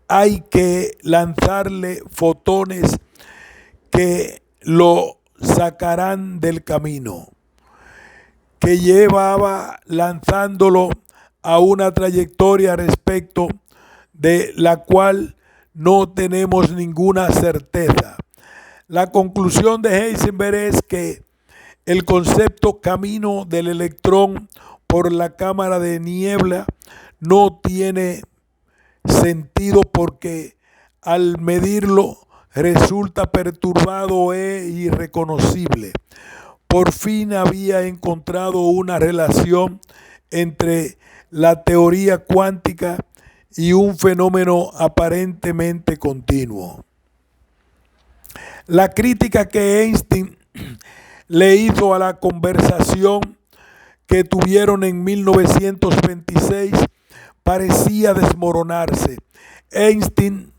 hay que lanzarle fotones que lo sacarán del camino, que llevaba lanzándolo a una trayectoria respecto de la cual no tenemos ninguna certeza. La conclusión de Heisenberg es que el concepto camino del electrón por la cámara de niebla no tiene sentido porque al medirlo resulta perturbado e irreconocible. Por fin había encontrado una relación entre la teoría cuántica y un fenómeno aparentemente continuo. La crítica que Einstein le hizo a la conversación que tuvieron en 1926 parecía desmoronarse. Einstein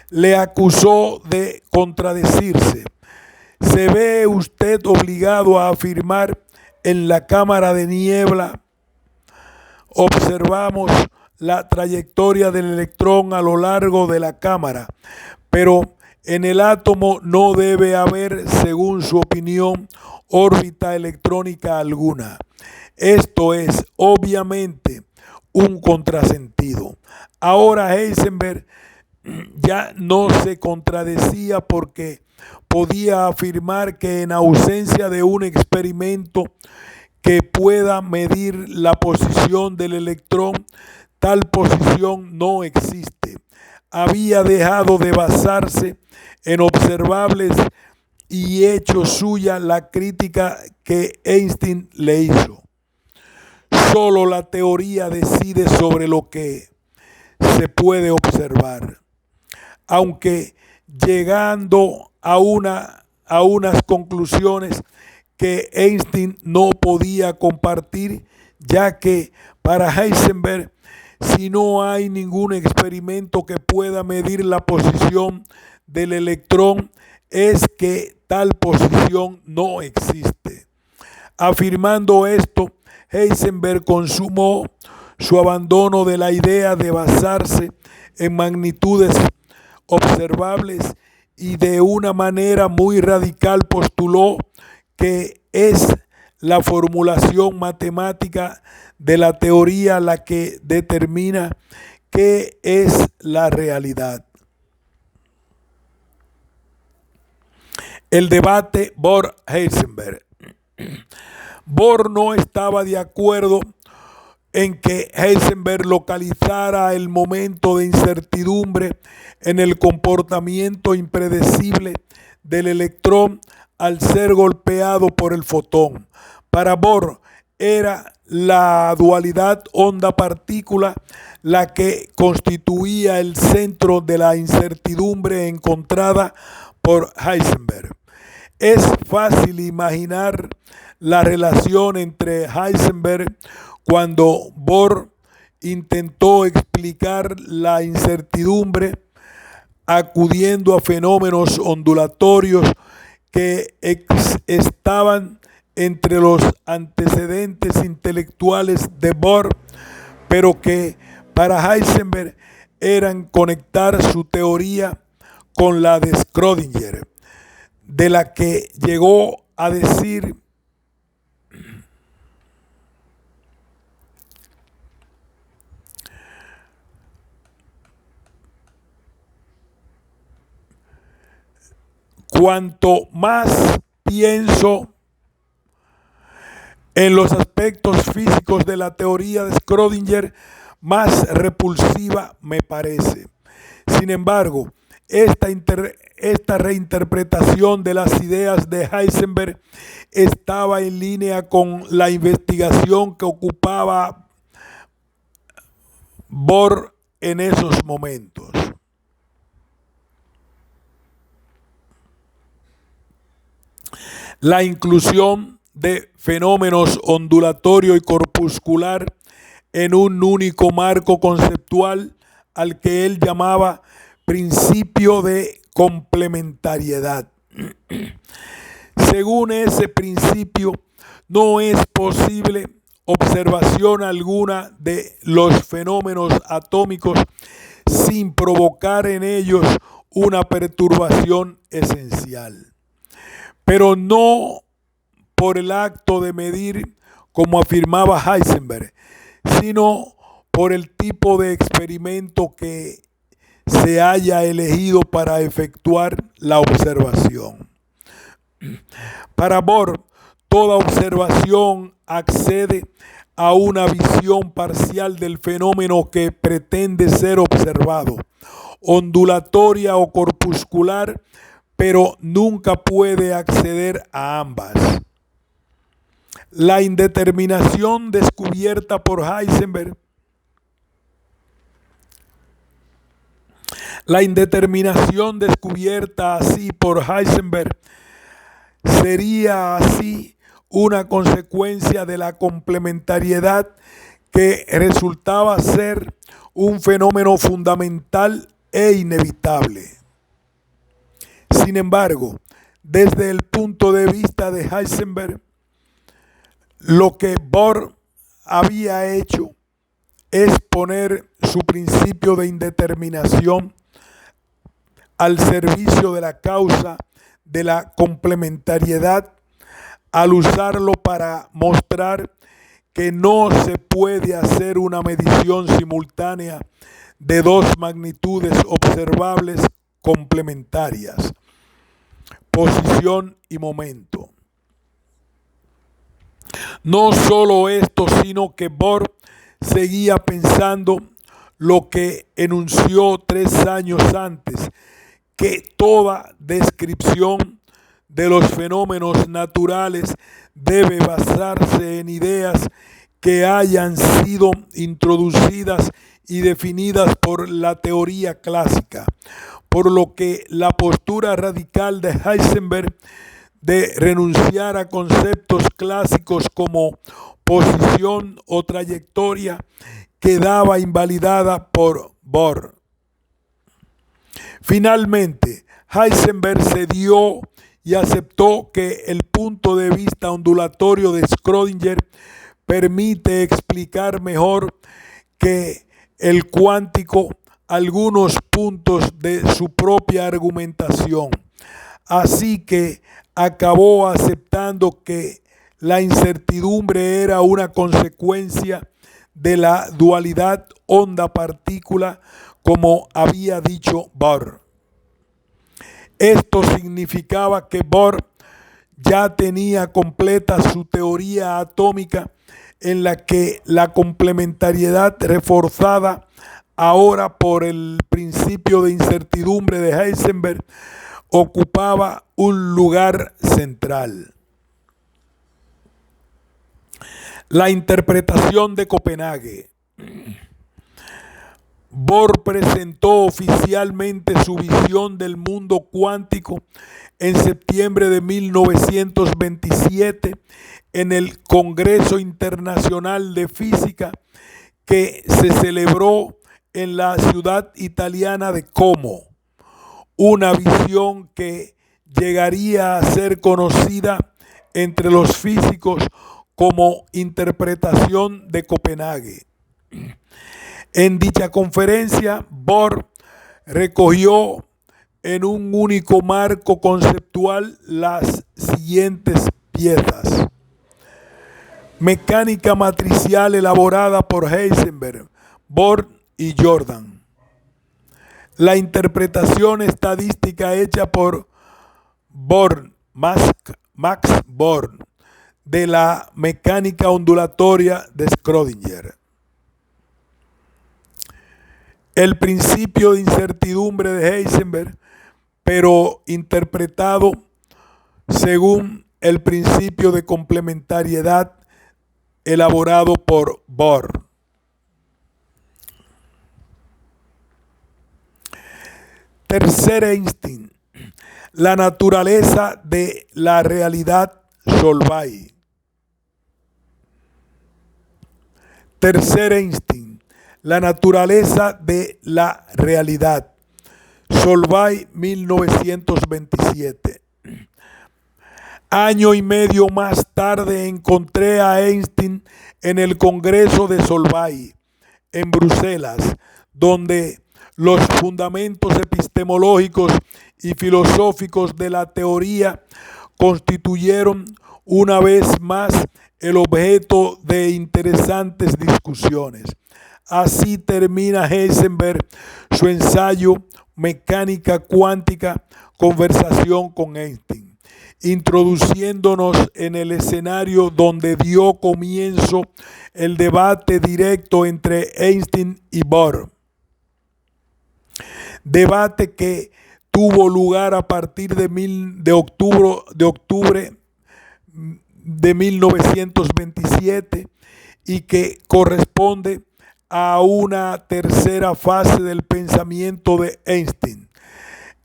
le acusó de contradecirse. ¿Se ve usted obligado a afirmar en la cámara de niebla? Observamos la trayectoria del electrón a lo largo de la cámara, pero en el átomo no debe haber, según su opinión, órbita electrónica alguna. Esto es, obviamente, un contrasentido. Ahora Heisenberg ya no se contradecía porque podía afirmar que en ausencia de un experimento que pueda medir la posición del electrón, tal posición no existe. Había dejado de basarse en observables y hecho suya la crítica que Einstein le hizo. Solo la teoría decide sobre lo que se puede observar. Aunque llegando a unas conclusiones que Einstein no podía compartir, ya que para Heisenberg, si no hay ningún experimento que pueda medir la posición del electrón, es que tal posición no existe. Afirmando esto, Heisenberg consumó su abandono de la idea de basarse en magnitudes observables y de una manera muy radical postuló que es la formulación matemática de la teoría la que determina qué es la realidad. El debate Bohr-Heisenberg. Bohr no estaba de acuerdo en que Heisenberg localizara el momento de incertidumbre en el comportamiento impredecible del electrón al ser golpeado por el fotón. Para Bohr era la dualidad onda-partícula la que constituía el centro de la incertidumbre encontrada por Heisenberg. Es fácil imaginar la relación entre Heisenberg cuando Bohr intentó explicar la incertidumbre acudiendo a fenómenos ondulatorios que estaban entre los antecedentes intelectuales de Bohr, pero que para Heisenberg eran conectar su teoría con la de Schrödinger, de la que llegó a decir: cuanto más pienso en los aspectos físicos de la teoría de Schrödinger, más repulsiva me parece. Sin embargo, esta reinterpretación de las ideas de Heisenberg estaba en línea con la investigación que ocupaba Bohr en esos momentos. La inclusión de fenómenos ondulatorio y corpuscular en un único marco conceptual al que él llamaba principio de complementariedad. Según ese principio, no es posible observación alguna de los fenómenos atómicos sin provocar en ellos una perturbación esencial, pero no por el acto de medir, como afirmaba Heisenberg, sino por el tipo de experimento que se haya elegido para efectuar la observación. Para Bohr, toda observación accede a una visión parcial del fenómeno que pretende ser observado, ondulatoria o corpuscular, pero nunca puede acceder a ambas. La indeterminación descubierta por Heisenberg así por Heisenberg sería así una consecuencia de la complementariedad que resultaba ser un fenómeno fundamental e inevitable. Sin embargo, desde el punto de vista de Heisenberg, lo que Bohr había hecho es poner su principio de indeterminación al servicio de la causa de la complementariedad, al usarlo para mostrar que no se puede hacer una medición simultánea de dos magnitudes observables complementarias, posición y momento. No solo esto, sino que Bohr seguía pensando lo que enunció 3 años antes, que toda descripción de los fenómenos naturales debe basarse en ideas que hayan sido introducidas y definidas por la teoría clásica, por lo que la postura radical de Heisenberg de renunciar a conceptos clásicos como posición o trayectoria quedaba invalidada por Bohr. Finalmente, Heisenberg cedió y aceptó que el punto de vista ondulatorio de Schrödinger permite explicar mejor que el cuántico algunos puntos de su propia argumentación. Así que acabó aceptando que la incertidumbre era una consecuencia de la dualidad onda-partícula, como había dicho Bohr. Esto significaba que Bohr ya tenía completa su teoría atómica, en la que la complementariedad reforzada ahora por el principio de incertidumbre de Heisenberg ocupaba un lugar central. La interpretación de Copenhague. Bohr presentó oficialmente su visión del mundo cuántico en septiembre de 1927 en el Congreso Internacional de Física, que se celebró en la ciudad italiana de Como. Una visión que llegaría a ser conocida entre los físicos como interpretación de Copenhague. En dicha conferencia, Bohr recogió en un único marco conceptual las siguientes piezas: mecánica matricial elaborada por Heisenberg, Bohr y Jordan; la interpretación estadística hecha por Born, Max Born, de la mecánica ondulatoria de Schrödinger; el principio de incertidumbre de Heisenberg, pero interpretado según el principio de complementariedad elaborado por Bohr. Tercer Einstein, la naturaleza de la realidad, Solvay. Tercer Einstein, la naturaleza de la realidad, Solvay, 1927. Año y medio más tarde encontré a Einstein en el Congreso de Solvay, en Bruselas, donde los fundamentos epistemológicos y filosóficos de la teoría constituyeron una vez más el objeto de interesantes discusiones. Así termina Heisenberg su ensayo Mecánica cuántica, conversación con Einstein, introduciéndonos en el escenario donde dio comienzo el debate directo entre Einstein y Bohr. Debate que tuvo lugar a partir de octubre de 1927 y que corresponde a una tercera fase del pensamiento de Einstein,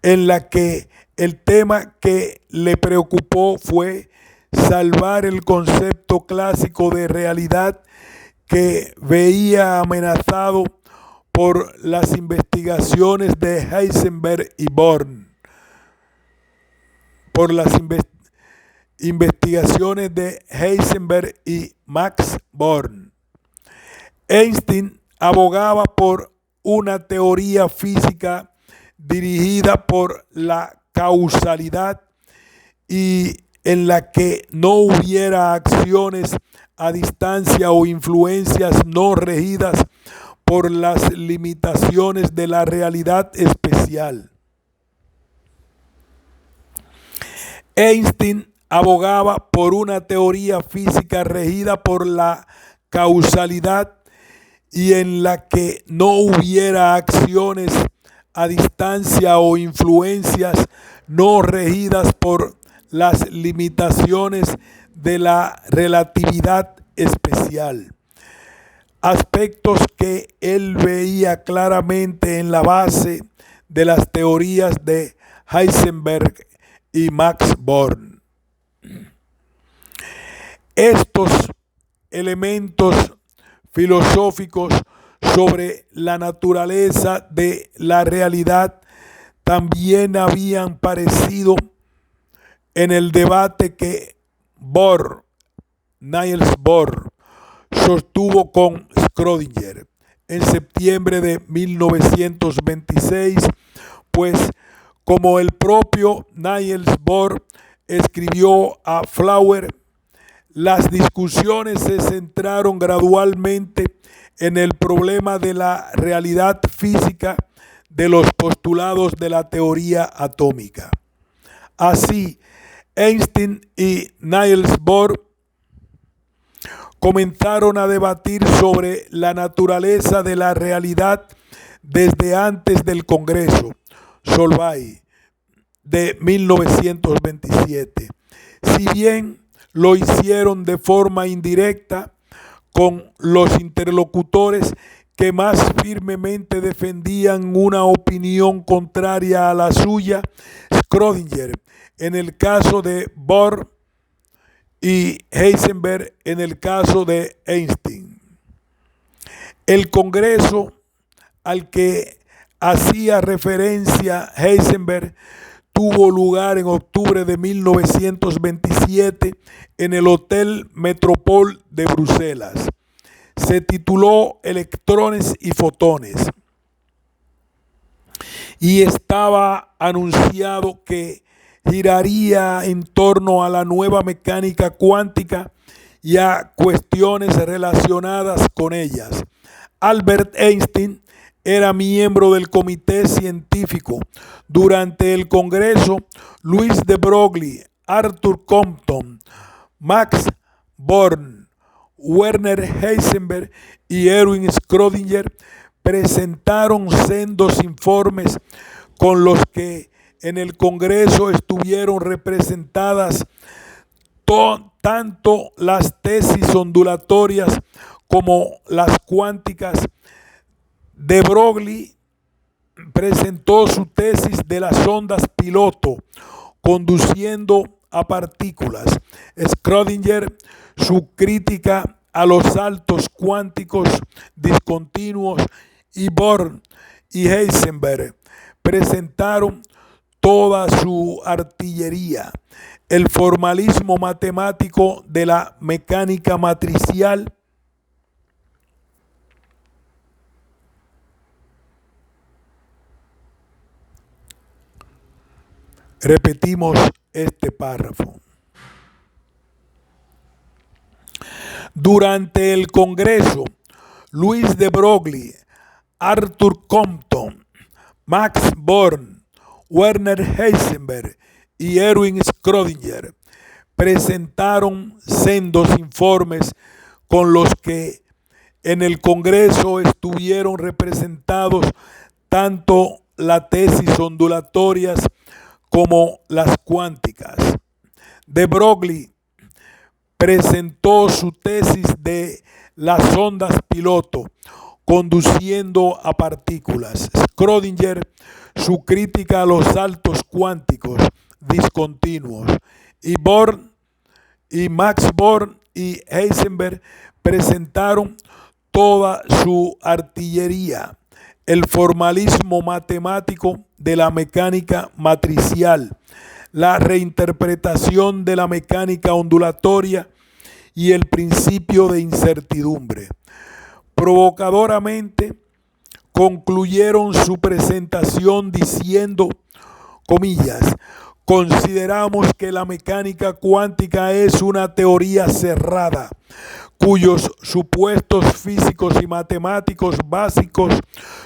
en la que el tema que le preocupó fue salvar el concepto clásico de realidad que veía amenazado por las investigaciones de Heisenberg y Born, por las investigaciones de Heisenberg y Max Born. Einstein abogaba por una teoría física dirigida por la causalidad y en la que no hubiera acciones a distancia o influencias no regidas por las limitaciones de la realidad especial. Einstein abogaba por una teoría física regida por la causalidad y en la que no hubiera acciones a distancia o influencias no regidas por las limitaciones de la relatividad especial. Aspectos que él veía claramente en la base de las teorías de Heisenberg y Max Born. Estos elementos filosóficos sobre la naturaleza de la realidad también habían aparecido en el debate que Niels Bohr sostuvo con Schrödinger en septiembre de 1926, pues como el propio Niels Bohr escribió a Flower, Las discusiones se centraron gradualmente en el problema de la realidad física de los postulados de la teoría atómica. Así, Einstein y Niels Bohr comenzaron a debatir sobre la naturaleza de la realidad desde antes del Congreso Solvay de 1927. Si bien lo hicieron de forma indirecta con los interlocutores que más firmemente defendían una opinión contraria a la suya, Schrödinger en el caso de Bohr y Heisenberg en el caso de Einstein. El Congreso al que hacía referencia Heisenberg tuvo lugar en octubre de 1927 en el Hotel Metropole de Bruselas. Se tituló Electrones y Fotones y estaba anunciado que giraría en torno a la nueva mecánica cuántica y a cuestiones relacionadas con ellas. Albert Einstein era miembro del comité científico. Durante el Congreso, Louis de Broglie, Arthur Compton, Max Born, Werner Heisenberg y Erwin Schrödinger presentaron sendos informes con los que en el Congreso estuvieron representadas tanto las tesis ondulatorias como las cuánticas. De Broglie presentó su tesis de las ondas piloto conduciendo a partículas. Schrödinger su crítica a los saltos cuánticos discontinuos y Born y Heisenberg presentaron toda su artillería. El formalismo matemático de la mecánica matricial Repetimos este párrafo. Durante el Congreso, Louis de Broglie, Arthur Compton, Max Born, Werner Heisenberg y Erwin Schrödinger presentaron sendos informes con los que en el Congreso estuvieron representados tanto las tesis ondulatorias como las cuánticas. De Broglie presentó su tesis de las ondas piloto conduciendo a partículas. Schrödinger su crítica a los saltos cuánticos discontinuos. Y Born y Max Born y Heisenberg presentaron toda su artillería. El formalismo matemático de la mecánica matricial, la reinterpretación de la mecánica ondulatoria y el principio de incertidumbre. Provocadoramente concluyeron su presentación diciendo, comillas, consideramos que la mecánica cuántica es una teoría cerrada, cuyos supuestos físicos y matemáticos básicos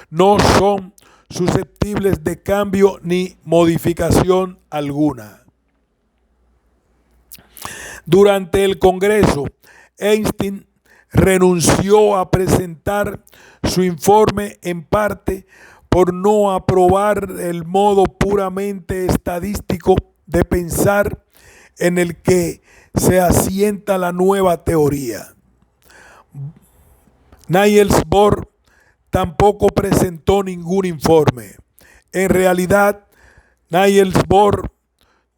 no son susceptibles de cambio ni modificación alguna. Durante el Congreso, Einstein renunció a presentar su informe en parte por no aprobar el modo puramente estadístico de pensar en el que se asienta la nueva teoría. Niels Bohr tampoco presentó ningún informe. En realidad, Niels Bohr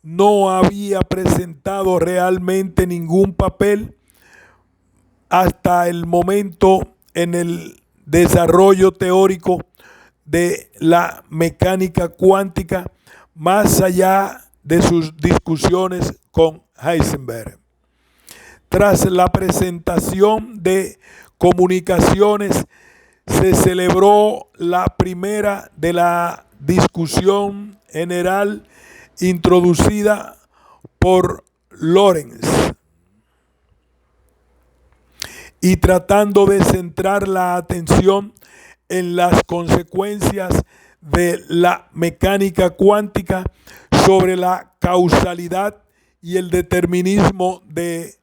no había presentado realmente ningún papel hasta el momento en el desarrollo teórico de la mecánica cuántica, más allá de sus discusiones con Heisenberg. Tras la presentación de comunicaciones, se celebró la primera de la discusión general introducida por Lorentz. y tratando de centrar la atención en las consecuencias de la mecánica cuántica sobre la causalidad y el determinismo de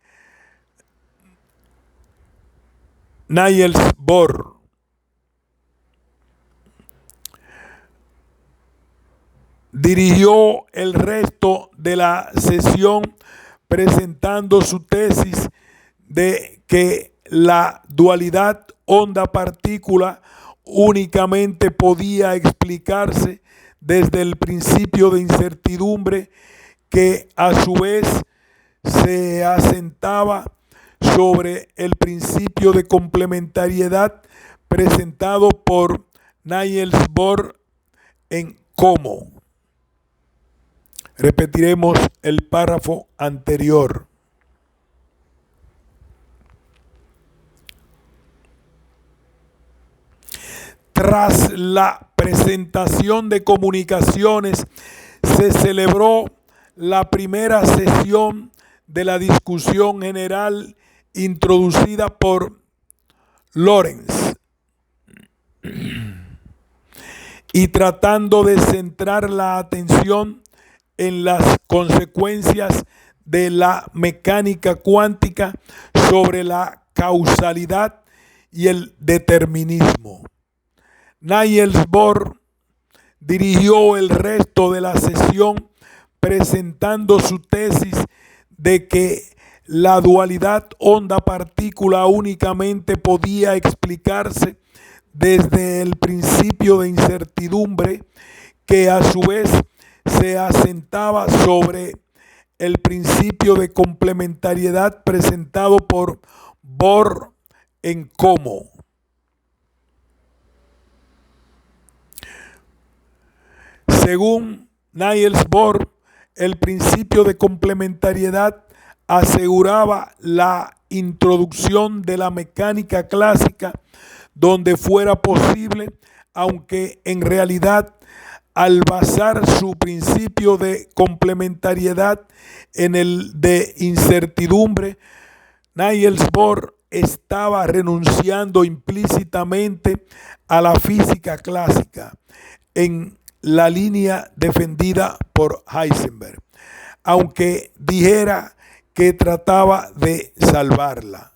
Niels Bohr. Dirigió el resto de la sesión presentando su tesis de que la dualidad onda-partícula únicamente podía explicarse desde el principio de incertidumbre que a su vez se asentaba sobre el principio de complementariedad presentado por Niels Bohr en Cómo. Repetiremos el párrafo anterior. Tras la presentación de comunicaciones, se celebró la primera sesión de la discusión general introducida por Lorentz. Y tratando de centrar la atención en las consecuencias de la mecánica cuántica sobre la causalidad y el determinismo. Niels Bohr dirigió el resto de la sesión presentando su tesis de que la dualidad onda-partícula únicamente podía explicarse desde el principio de incertidumbre que a su vez se asentaba sobre el principio de complementariedad presentado por Bohr en Cómo. Según Niels Bohr, el principio de complementariedad aseguraba la introducción de la mecánica clásica donde fuera posible, aunque en realidad al basar su principio de complementariedad en el de incertidumbre, Niels Bohr estaba renunciando implícitamente a la física clásica en la línea defendida por Heisenberg, aunque dijera que trataba de salvarla.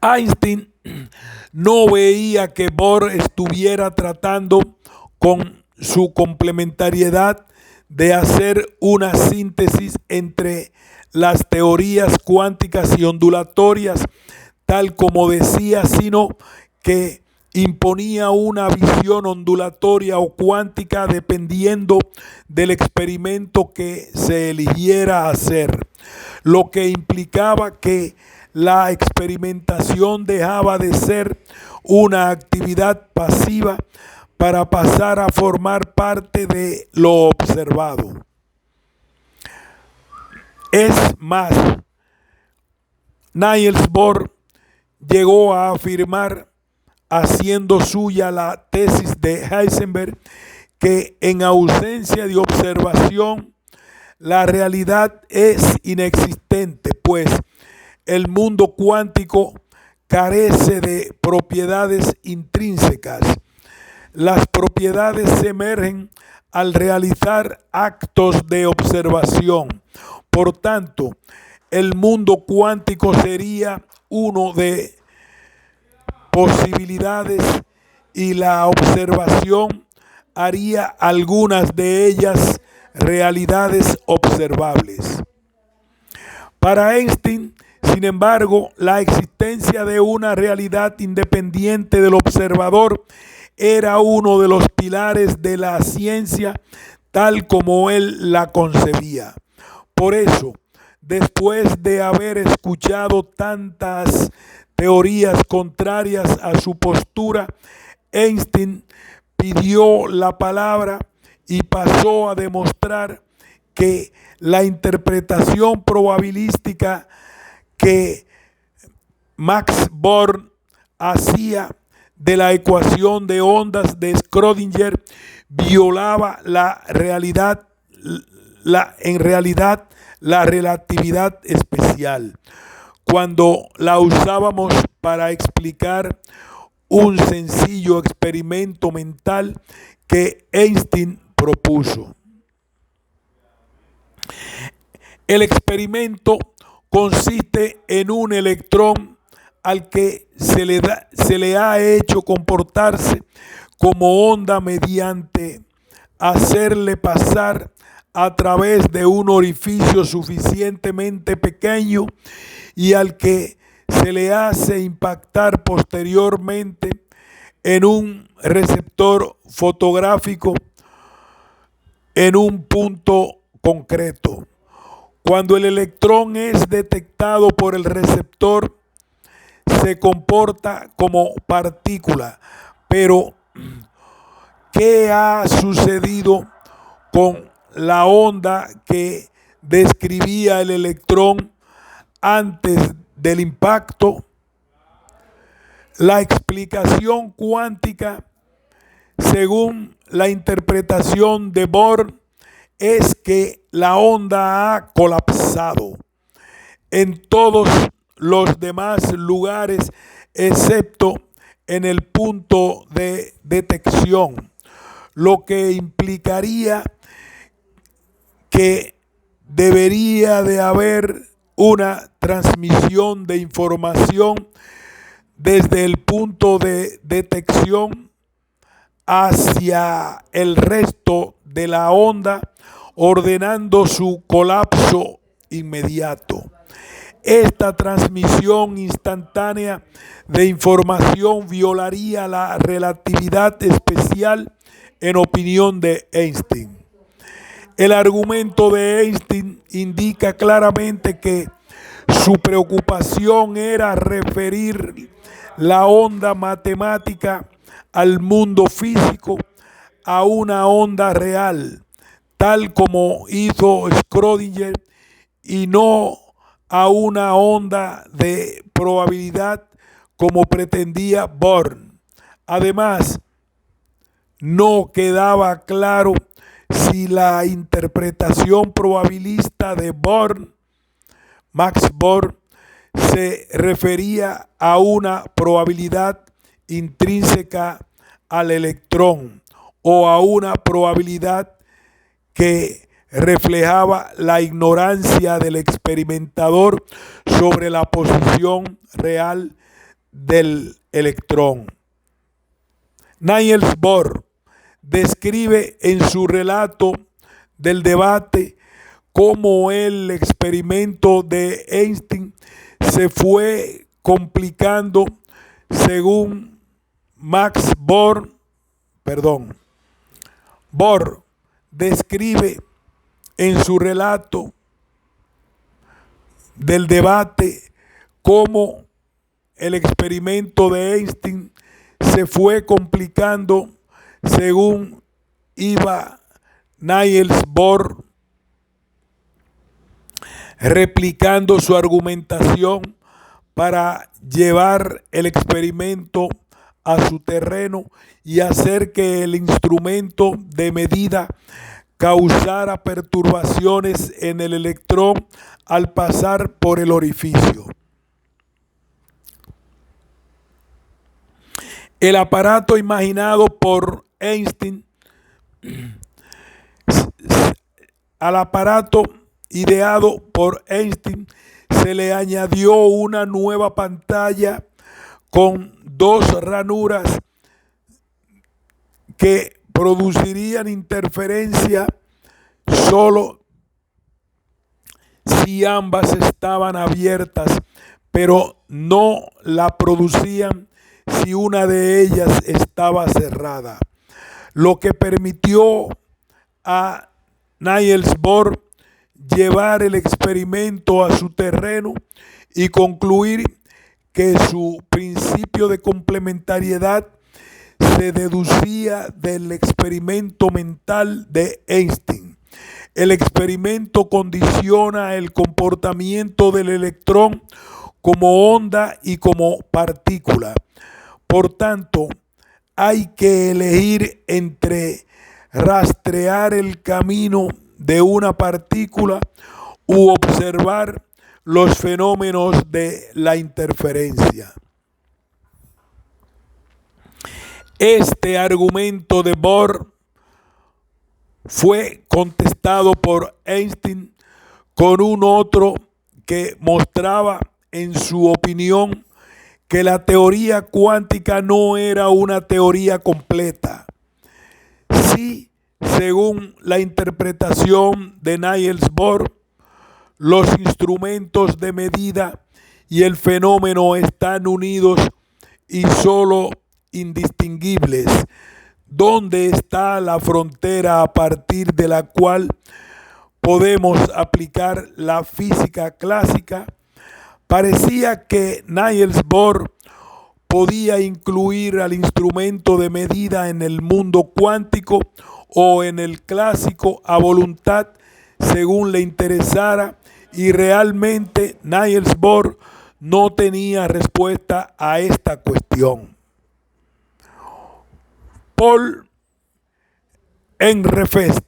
Einstein no veía que Bohr estuviera tratando con su complementariedad de hacer una síntesis entre las teorías cuánticas y ondulatorias, tal como decía, sino que imponía una visión ondulatoria o cuántica dependiendo del experimento que se eligiera hacer, lo que implicaba que la experimentación dejaba de ser una actividad pasiva para pasar a formar parte de lo observado. Es más, Niels Bohr llegó a afirmar, haciendo suya la tesis de Heisenberg, que en ausencia de observación la realidad es inexistente, pues el mundo cuántico carece de propiedades intrínsecas. Las propiedades emergen al realizar actos de observación. Por tanto, el mundo cuántico sería uno de posibilidades y la observación haría algunas de ellas realidades observables. Para Einstein, sin embargo, la existencia de una realidad independiente del observador era uno de los pilares de la ciencia tal como él la concebía. Por eso, después de haber escuchado tantas teorías contrarias a su postura, Einstein pidió la palabra y pasó a demostrar que la interpretación probabilística que Max Born hacía de la ecuación de ondas de Schrödinger violaba en realidad la relatividad especial. cuando la usábamos para explicar un sencillo experimento mental que Einstein propuso. El experimento consiste en un electrón al que se le ha hecho comportarse como onda mediante hacerle pasar a través de un orificio suficientemente pequeño y al que se le hace impactar posteriormente en un receptor fotográfico en un punto concreto. Cuando el electrón es detectado por el receptor, se comporta como partícula. Pero, ¿qué ha sucedido con la onda que describía el electrón antes del impacto? La explicación cuántica, según la interpretación de Bohr, es que la onda ha colapsado en todos los demás lugares excepto en el punto de detección, lo que implicaría que debería de haber una transmisión de información desde el punto de detección hacia el resto de la onda, ordenando su colapso inmediato. Esta transmisión instantánea de información violaría la relatividad especial, en opinión de Einstein. El argumento de Einstein indica claramente que su preocupación era referir la onda matemática al mundo físico, a una onda real, tal como hizo Schrödinger, y no a una onda de probabilidad como pretendía Bohr. Además, no quedaba claro si la interpretación probabilista de Bohr, Max Bohr, se refería a una probabilidad intrínseca al electrón o a una probabilidad que reflejaba la ignorancia del experimentador sobre la posición real del electrón. Niels Bohr describe en su relato del debate cómo el experimento de Einstein se fue complicando según Bohr describe en su relato del debate cómo el experimento de Einstein se fue complicando según iba Niels Bohr replicando su argumentación para llevar el experimento a su terreno y hacer que el instrumento de medida causara perturbaciones en el electrón al pasar por el orificio. El aparato imaginado por Einstein, al aparato ideado por Einstein se le añadió una nueva pantalla con dos ranuras que producirían interferencia solo si ambas estaban abiertas, pero no la producían si una de ellas estaba cerrada, lo que permitió a Niels Bohr llevar el experimento a su terreno y concluir que su principio de complementariedad se deducía del experimento mental de Einstein. El experimento condiciona el comportamiento del electrón como onda y como partícula. Por tanto, hay que elegir entre rastrear el camino de una partícula u observar los fenómenos de la interferencia. Este argumento de Bohr fue contestado por Einstein con un otro que mostraba, en su opinión, que la teoría cuántica no era una teoría completa. Sí, según la interpretación de Niels Bohr, los instrumentos de medida y el fenómeno están unidos y solo indistinguibles. ¿Dónde está la frontera a partir de la cual podemos aplicar la física clásica? Parecía que Niels Bohr podía incluir al instrumento de medida en el mundo cuántico o en el clásico a voluntad, según le interesara, y realmente Niels Bohr no tenía respuesta a esta cuestión. Paul Ehrenfest,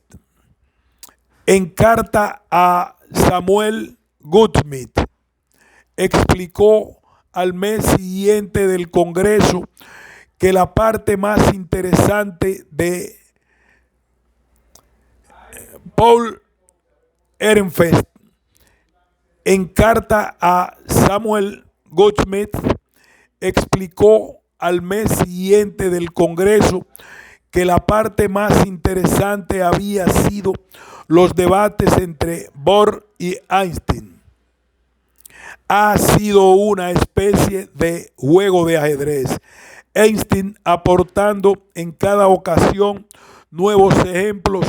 en carta a Samuel Goodsmith, explicó al mes siguiente del Congreso que la parte más interesante de Paul Ehrenfest, en carta a Samuel Goodsmith, explicó al mes siguiente del Congreso que la parte más interesante había sido los debates entre Bohr y Einstein. Ha sido una especie de juego de ajedrez, Einstein aportando en cada ocasión nuevos ejemplos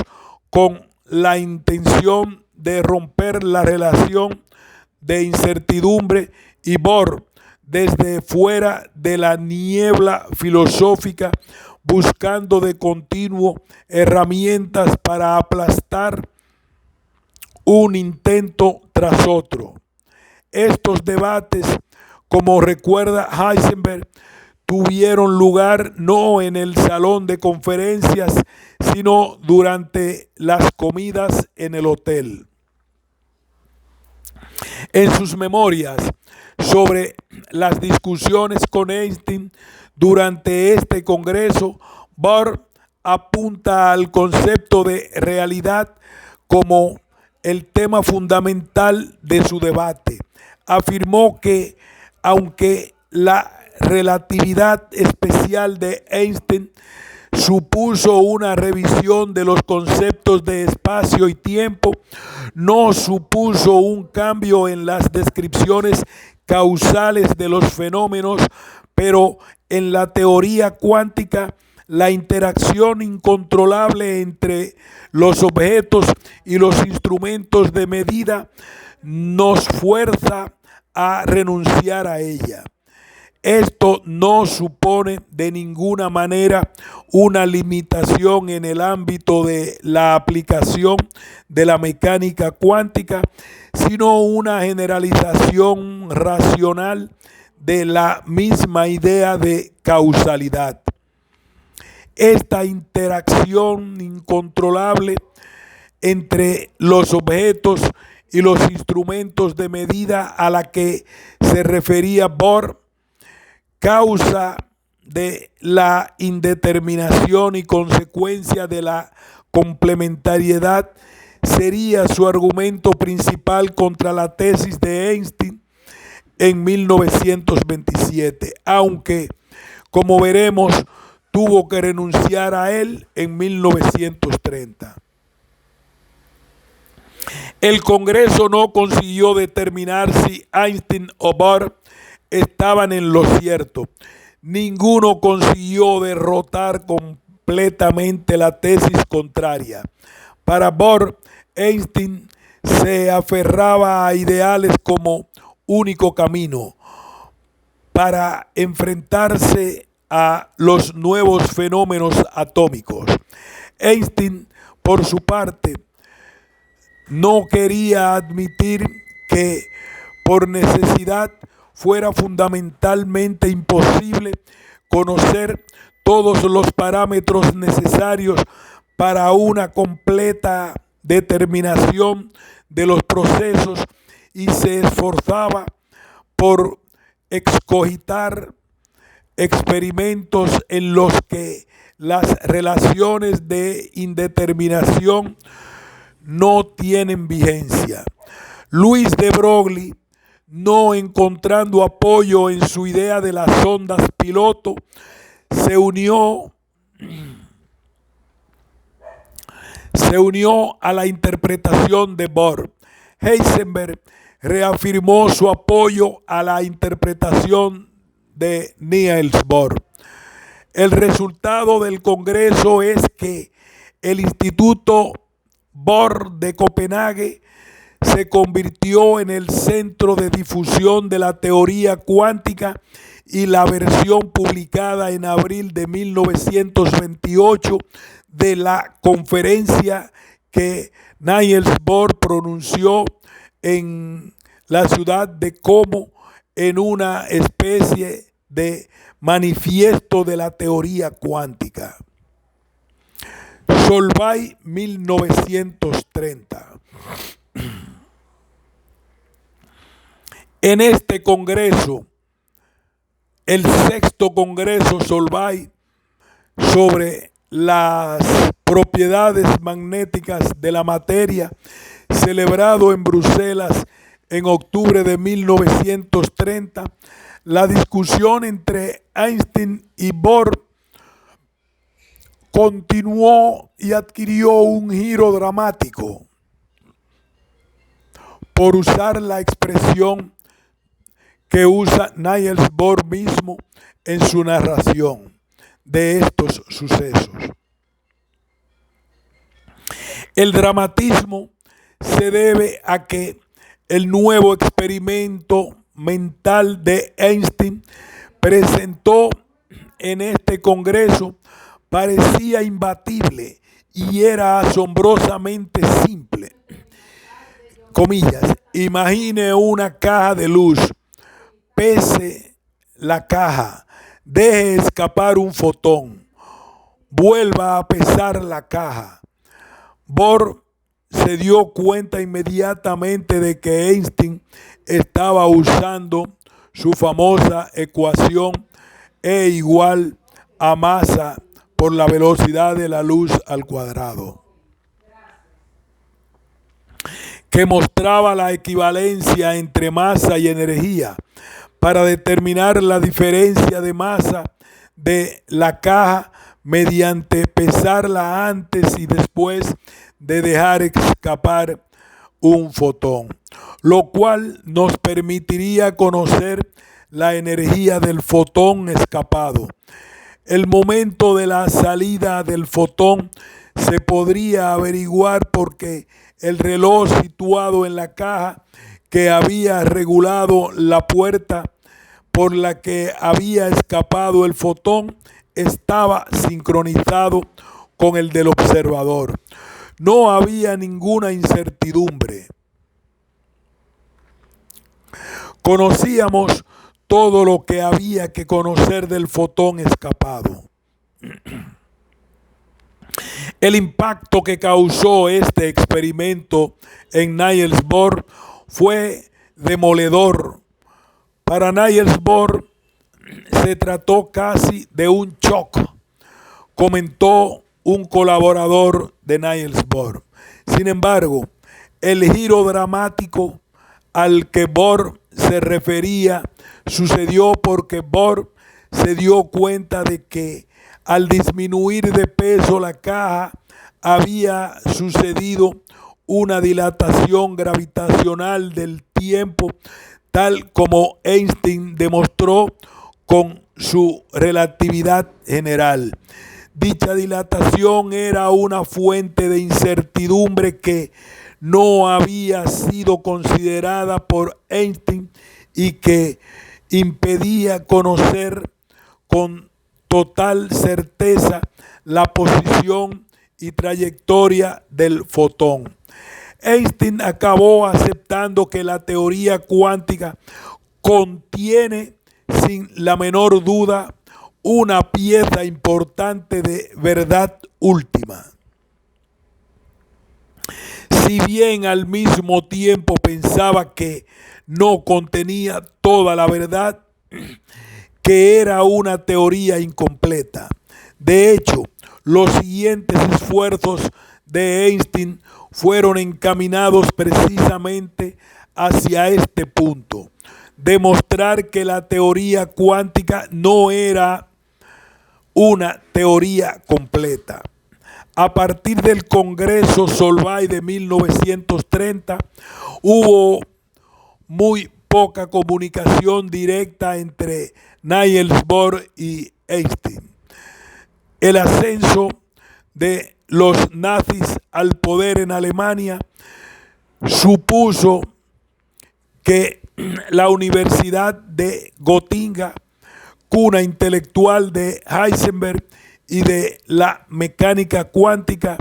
con la intención de romper la relación de incertidumbre, y Bohr desde fuera de la niebla filosófica, buscando de continuo herramientas para aplastar un intento tras otro. Estos debates, como recuerda Heisenberg, tuvieron lugar no en el salón de conferencias, sino durante las comidas en el hotel. En sus memorias sobre las discusiones con Einstein durante este congreso, Bohr apunta al concepto de realidad como el tema fundamental de su debate. Afirmó que, aunque la relatividad especial de Einstein supuso una revisión de los conceptos de espacio y tiempo, no supuso un cambio en las descripciones causales de los fenómenos, pero en la teoría cuántica, la interacción incontrolable entre los objetos y los instrumentos de medida nos fuerza a renunciar a ella. Esto no supone de ninguna manera una limitación en el ámbito de la aplicación de la mecánica cuántica, sino una generalización racional de la misma idea de causalidad. Esta interacción incontrolable entre los objetos y los instrumentos de medida a la que se refería Bohr, causa de la indeterminación y consecuencia de la complementariedad, sería su argumento principal contra la tesis de Einstein en 1927, aunque, como veremos, tuvo que renunciar a él en 1930. El Congreso no consiguió determinar si Einstein o Bohr estaban en lo cierto. Ninguno consiguió derrotar completamente la tesis contraria. Para Bohr, Einstein se aferraba a ideales como único camino para enfrentarse a los nuevos fenómenos atómicos. Einstein, por su parte, no quería admitir que por necesidad fuera fundamentalmente imposible conocer todos los parámetros necesarios para una completa determinación de los procesos, y se esforzaba por excogitar experimentos en los que las relaciones de indeterminación no tienen vigencia. Luis de Broglie, no encontrando apoyo en su idea de las ondas piloto, se unió a la interpretación de Bohr. Heisenberg reafirmó su apoyo a la interpretación de Niels Bohr. El resultado del Congreso es que el Instituto Bohr de Copenhague se convirtió en el centro de difusión de la teoría cuántica, y la versión publicada en abril de 1928 de la conferencia que Niels Bohr pronunció en la ciudad de Como en una especie de manifiesto de la teoría cuántica. Solvay, 1930. En este congreso, el sexto congreso Solvay sobre las propiedades magnéticas de la materia, celebrado en Bruselas en octubre de 1930, la discusión entre Einstein y Bohr continuó y adquirió un giro dramático, por usar la expresión que usa Niels Bohr mismo en su narración de estos sucesos. El dramatismo se debe a que el nuevo experimento mental de Einstein presentó en este congreso parecía imbatible y era asombrosamente simple. Comillas, imagine una caja de luz, pese la caja, deje escapar un fotón, vuelva a pesar la caja. Bohr se dio cuenta inmediatamente de que Einstein estaba usando su famosa ecuación E igual a masa por la velocidad de la luz al cuadrado, que mostraba la equivalencia entre masa y energía para determinar la diferencia de masa de la caja mediante pesarla antes y después de dejar escapar un fotón, lo cual nos permitiría conocer la energía del fotón escapado. El momento de la salida del fotón se podría averiguar porque el reloj situado en la caja que había regulado la puerta por la que había escapado el fotón estaba sincronizado con el del observador. No había ninguna incertidumbre. Conocíamos todo lo que había que conocer del fotón escapado. El impacto que causó este experimento en Niels Bohr fue demoledor. Para Niels Bohr se trató casi de un shock, comentó un colaborador de Niels Bohr. Sin embargo, el giro dramático al que Bohr se refería sucedió porque Bohr se dio cuenta de que al disminuir de peso la caja había sucedido una dilatación gravitacional del tiempo, tal como Einstein demostró con su relatividad general. Dicha dilatación era una fuente de incertidumbre que no había sido considerada por Einstein y que impedía conocer con total certeza la posición y trayectoria del fotón. Einstein acabó aceptando que la teoría cuántica contiene sin la menor duda una pieza importante de verdad última. Si bien al mismo tiempo pensaba que no contenía toda la verdad, que era una teoría incompleta. De hecho, los siguientes esfuerzos de Einstein fueron encaminados precisamente hacia este punto: demostrar que la teoría cuántica no era una teoría completa. A partir del Congreso Solvay de 1930, hubo muy poca comunicación directa entre Niels Bohr y Einstein. El ascenso de los nazis al poder en Alemania supuso que la Universidad de Gotinga, cuna intelectual de Heisenberg y de la mecánica cuántica,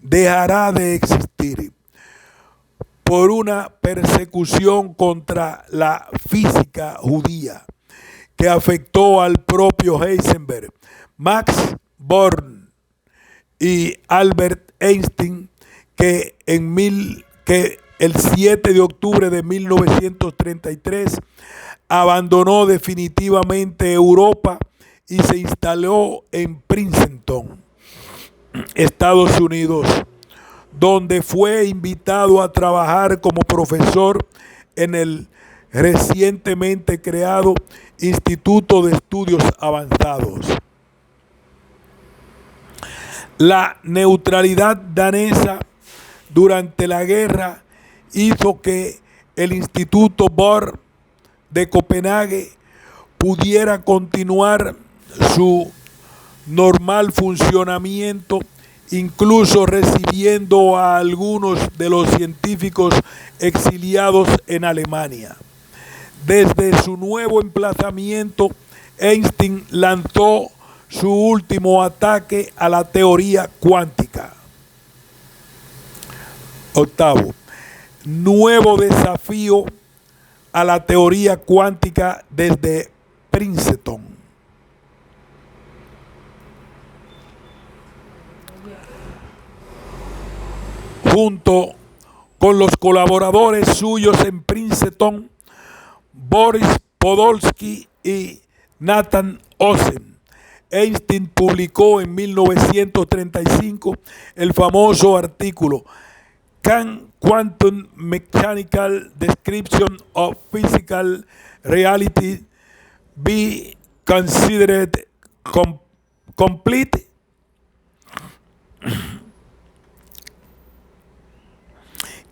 dejará de existir por una persecución contra la física judía que afectó al propio Heisenberg, Max Born y Albert Einstein, que el 7 de octubre de 1933 abandonó definitivamente Europa y se instaló en Princeton, Estados Unidos, donde fue invitado a trabajar como profesor en el recientemente creado Instituto de Estudios Avanzados. La neutralidad danesa durante la guerra hizo que el Instituto Bohr de Copenhague pudiera continuar su normal funcionamiento, incluso recibiendo a algunos de los científicos exiliados en Alemania. Desde su nuevo emplazamiento, Einstein lanzó su último ataque a la teoría cuántica. Octavo, nuevo desafío a la teoría cuántica desde Princeton. Junto con los colaboradores suyos en Princeton, Boris Podolsky y Nathan Ozen, Einstein publicó en 1935 el famoso artículo Can Quantum Mechanical Description of Physical Reality be Considered Complete?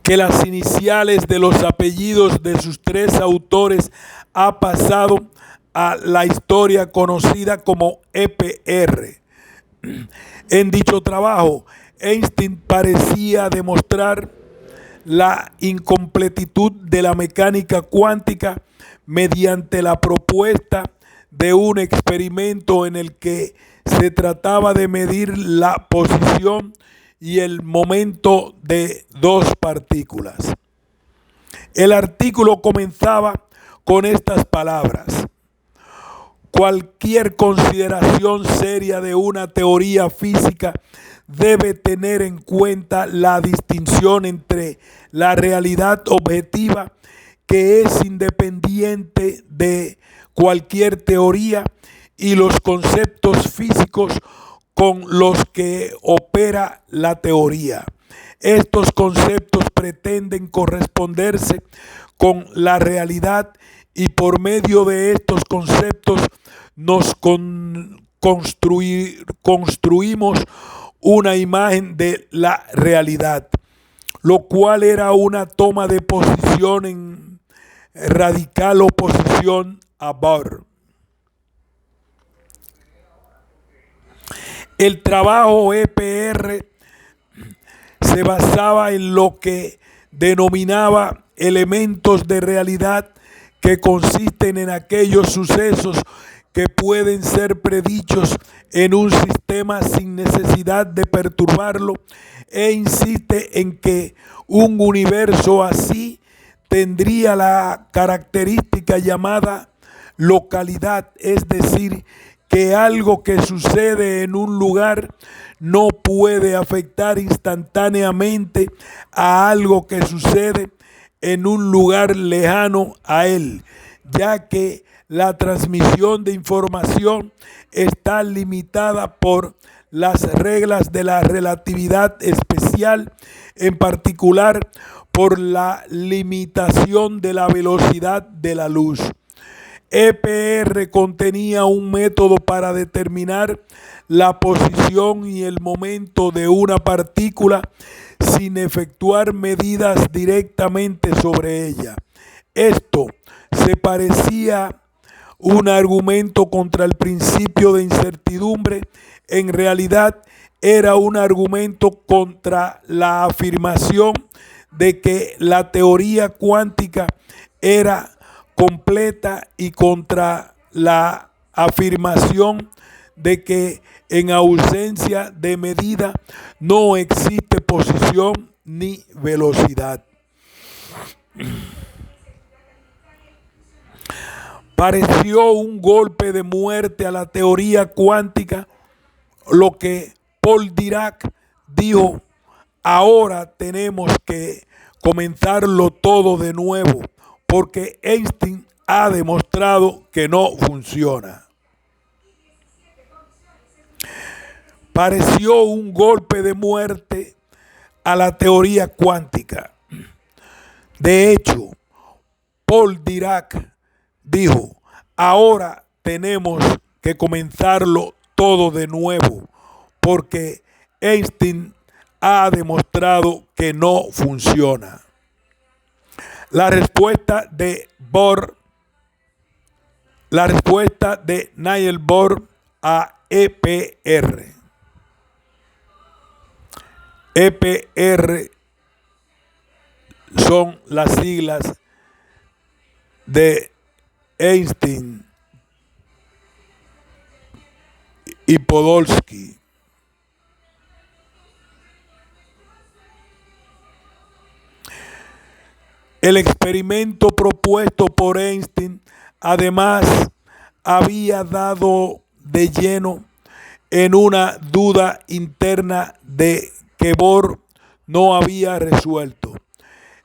Que las iniciales de los apellidos de sus tres autores ha pasado a la historia conocida como EPR. En dicho trabajo, Einstein parecía demostrar la incompletitud de la mecánica cuántica mediante la propuesta de un experimento en el que se trataba de medir la posición y el momento de dos partículas. El artículo comenzaba con estas palabras: cualquier consideración seria de una teoría física debe tener en cuenta la distinción entre la realidad objetiva, que es independiente de cualquier teoría, y los conceptos físicos con los que opera la teoría. Estos conceptos pretenden corresponderse con la realidad y por medio de estos conceptos nos construimos una imagen de la realidad, lo cual era una toma de posición en radical oposición a Bohr. El trabajo EPR se basaba en lo que denominaba elementos de realidad, que consisten en aquellos sucesos que pueden ser predichos en un sistema sin necesidad de perturbarlo, e insiste en que un universo así tendría la característica llamada localidad, es decir, que algo que sucede en un lugar no puede afectar instantáneamente a algo que sucede en un lugar lejano a él, ya que la transmisión de información está limitada por las reglas de la relatividad especial, en particular por la limitación de la velocidad de la luz. EPR contenía un método para determinar la posición y el momento de una partícula sin efectuar medidas directamente sobre ella. Esto se parecía un argumento contra el principio de incertidumbre. En realidad era un argumento contra la afirmación de que la teoría cuántica era completa y contra la afirmación de que en ausencia de medida no existe posición ni velocidad. Pareció un golpe de muerte a la teoría cuántica lo que Paul Dirac dijo: ahora tenemos que comenzarlo todo de nuevo, porque Einstein ha demostrado que no funciona. Pareció un golpe de muerte a la teoría cuántica. De hecho, Paul Dirac dijo: ahora tenemos que comenzarlo todo de nuevo, porque Einstein ha demostrado que no funciona. La respuesta de Niels Bohr a EPR. EPR son las siglas de Einstein y Podolsky. El experimento propuesto por Einstein, además, había dado de lleno en una duda interna de que Bohr no había resuelto.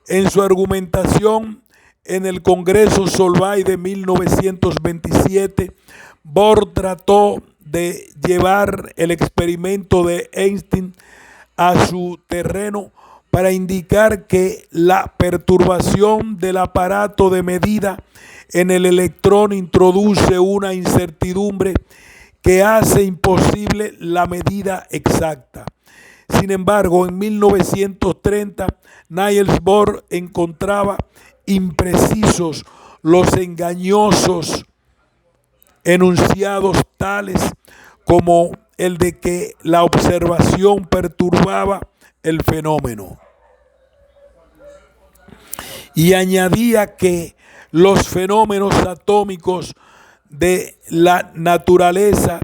En su argumentación en el Congreso Solvay de 1927, Bohr trató de llevar el experimento de Einstein a su terreno para indicar que la perturbación del aparato de medida en el electrón introduce una incertidumbre que hace imposible la medida exacta. Sin embargo, en 1930, Niels Bohr encontraba imprecisos los engañosos enunciados tales como el de que la observación perturbaba el fenómeno. Y añadía que los fenómenos atómicos de la naturaleza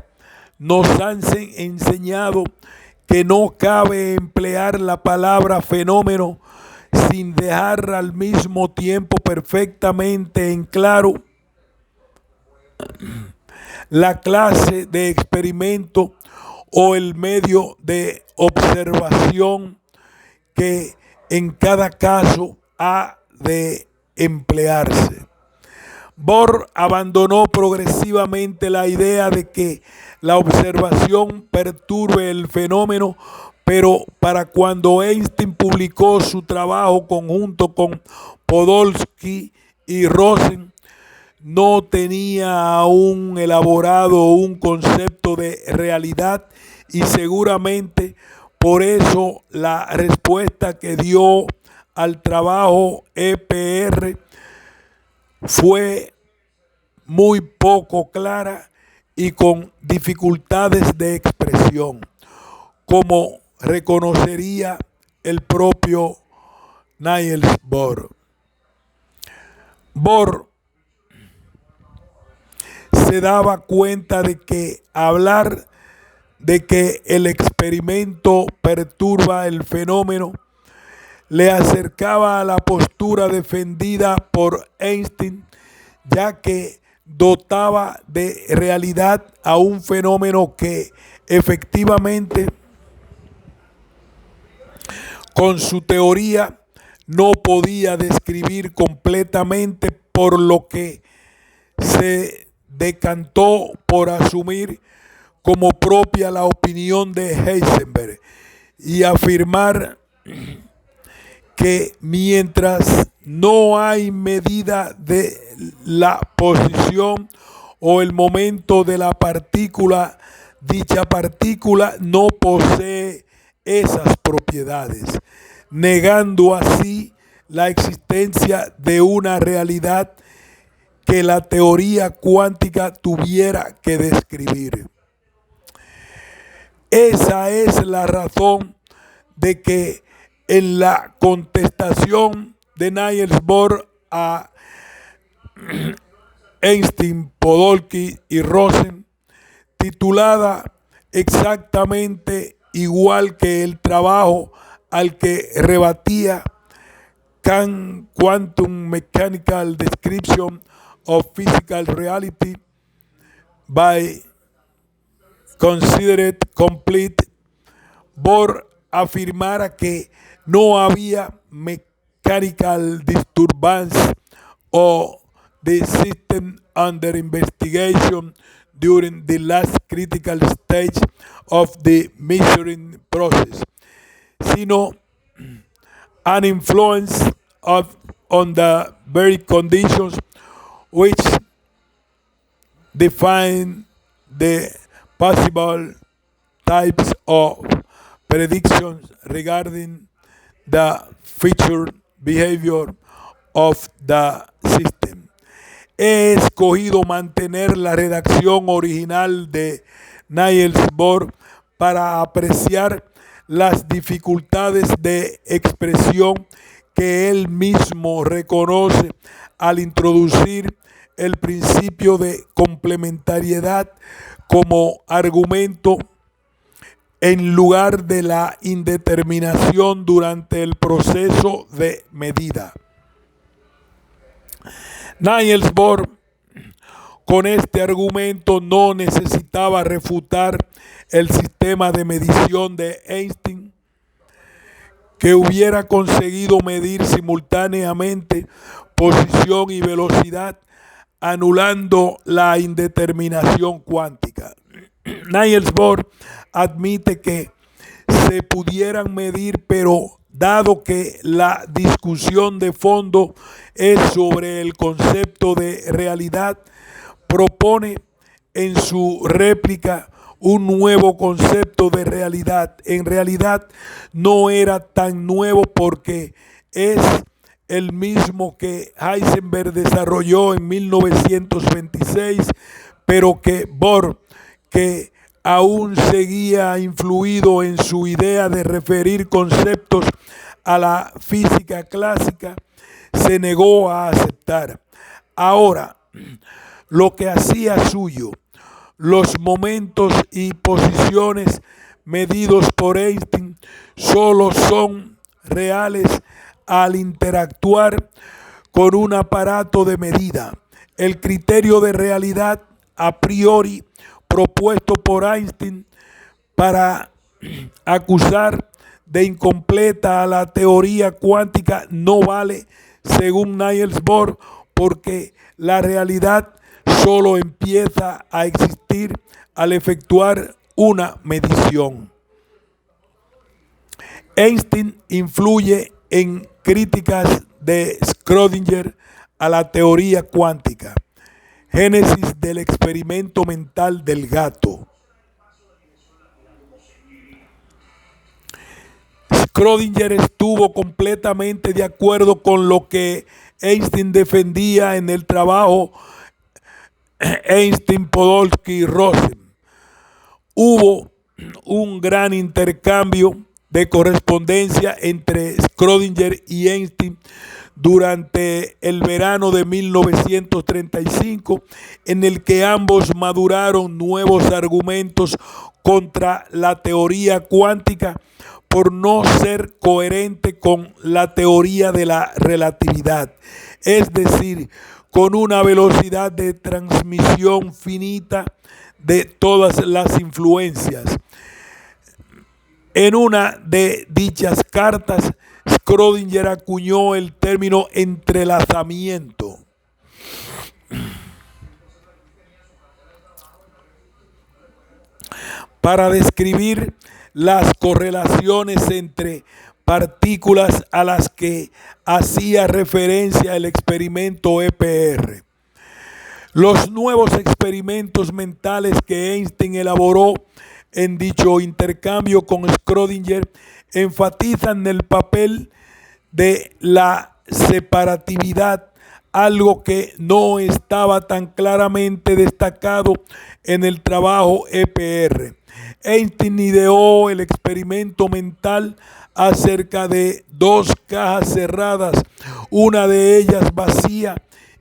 nos han enseñado que no cabe emplear la palabra fenómeno sin dejar al mismo tiempo perfectamente en claro la clase de experimento o el medio de observación que en cada caso ha de emplearse. Bohr abandonó progresivamente la idea de que la observación perturbe el fenómeno, pero para cuando Einstein publicó su trabajo conjunto con Podolsky y Rosen, no tenía aún elaborado un concepto de realidad, y seguramente por eso la respuesta que dio al trabajo EPR fue muy poco clara y con dificultades de expresión, como reconocería el propio Niels Bohr. Bohr se daba cuenta de que hablar de que el experimento perturba el fenómeno le acercaba a la postura defendida por Einstein, ya que dotaba de realidad a un fenómeno que efectivamente con su teoría no podía describir completamente, por lo que se decantó por asumir como propia la opinión de Heisenberg y afirmar que mientras no hay medida de la posición o el momento de la partícula, dicha partícula no posee esas propiedades, negando así la existencia de una realidad que la teoría cuántica tuviera que describir. Esa es la razón de que en la contestación de Niels Bohr a Einstein, Podolsky y Rosen, titulada exactamente igual que el trabajo al que rebatía Can Quantum Mechanical Description of Physical Reality by Considered Complete, Bohr afirmara que no había mechanical disturbance o the system under investigation during the last critical stage of the measuring process, sino an influence on the very conditions which define the possible types of predictions regarding the future behavior of the system. He escogido mantener la redacción original de Niels Bohr para apreciar las dificultades de expresión que él mismo reconoce al introducir el principio de complementariedad como argumento en lugar de la indeterminación durante el proceso de medida. Niels Bohr con este argumento no necesitaba refutar el sistema de medición de Einstein, que hubiera conseguido medir simultáneamente posición y velocidad, anulando la indeterminación cuántica. Niels Bohr admite que se pudieran medir, pero dado que la discusión de fondo es sobre el concepto de realidad, propone en su réplica un nuevo concepto de realidad. En realidad no era tan nuevo porque es el mismo que Heisenberg desarrolló en 1926, pero que Bohr, que aún seguía influido en su idea de referir conceptos a la física clásica, se negó a aceptar. Ahora, lo que hacía suyo los momentos y posiciones medidos por Einstein solo son reales al interactuar con un aparato de medida. El criterio de realidad a priori propuesto por Einstein para acusar de incompleta a la teoría cuántica no vale según Niels Bohr, porque la realidad solo empieza a existir al efectuar una medición. Einstein influye en críticas de Schrödinger a la teoría cuántica. Génesis del experimento mental del gato. Schrödinger estuvo completamente de acuerdo con lo que Einstein defendía en el trabajo Einstein, Podolsky y Rosen. Hubo un gran intercambio de correspondencia entre Schrödinger y Einstein durante el verano de 1935, en el que ambos maduraron nuevos argumentos contra la teoría cuántica por no ser coherente con la teoría de la relatividad, es decir, con una velocidad de transmisión finita de todas las influencias. En una de dichas cartas, Schrödinger acuñó el término entrelazamiento para describir las correlaciones entre partículas a las que hacía referencia el experimento EPR. Los nuevos experimentos mentales que Einstein elaboró en dicho intercambio con Schrödinger enfatizan el papel de la separatividad, algo que no estaba tan claramente destacado en el trabajo EPR. Einstein ideó el experimento mental acerca de dos cajas cerradas, una de ellas vacía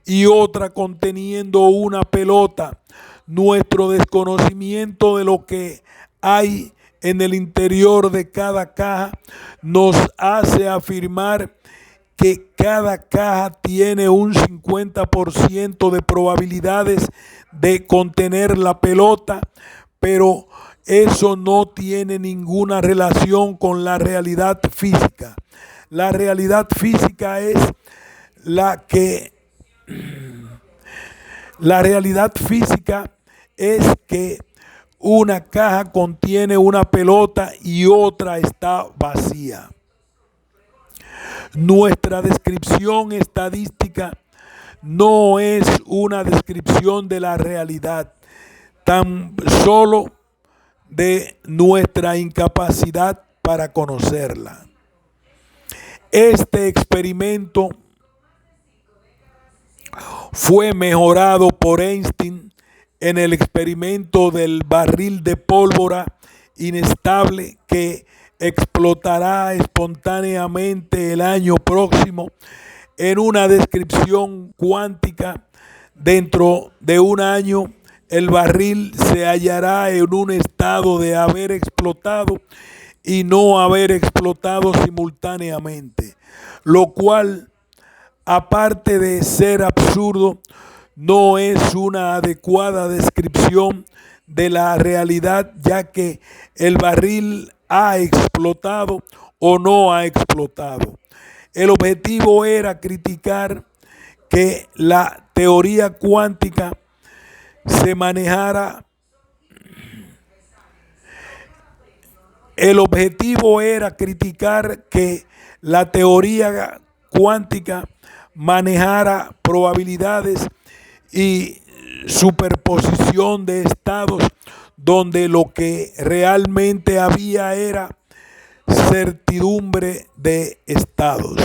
y otra conteniendo una pelota. Nuestro desconocimiento de lo que hay en el interior de cada caja nos hace afirmar que cada caja tiene un 50% de probabilidades de contener la pelota, pero eso no tiene ninguna relación con la realidad física. La realidad física es que una caja contiene una pelota y otra está vacía. Nuestra descripción estadística no es una descripción de la realidad, tan solo de nuestra incapacidad para conocerla. Este experimento fue mejorado por Einstein en el experimento del barril de pólvora inestable que explotará espontáneamente el año próximo. En una descripción cuántica, dentro de un año el barril se hallará en un estado de haber explotado y no haber explotado simultáneamente, lo cual, aparte de ser absurdo, no es una adecuada descripción de la realidad, ya que el barril ha explotado o no ha explotado. El objetivo era criticar que la teoría cuántica se manejara. El objetivo era criticar que la teoría cuántica manejara probabilidades y superposición de estados, donde lo que realmente había era certidumbre de estados.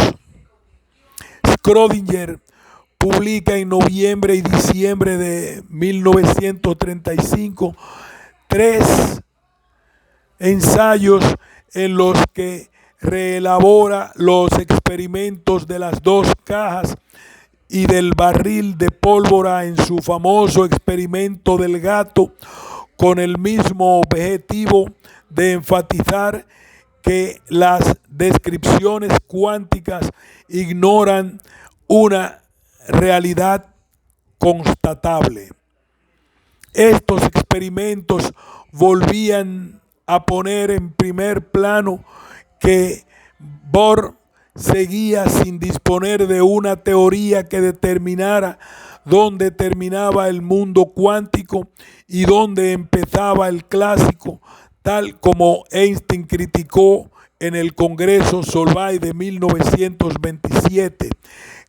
Schrödinger publica en noviembre y diciembre de 1935 tres ensayos en los que reelabora los experimentos de las dos cajas y del barril de pólvora en su famoso experimento del gato, con el mismo objetivo de enfatizar que las descripciones cuánticas ignoran una realidad constatable. Estos experimentos volvían a poner en primer plano que Bohr seguía sin disponer de una teoría que determinara dónde terminaba el mundo cuántico y dónde empezaba el clásico, tal como Einstein criticó en el Congreso Solvay de 1927.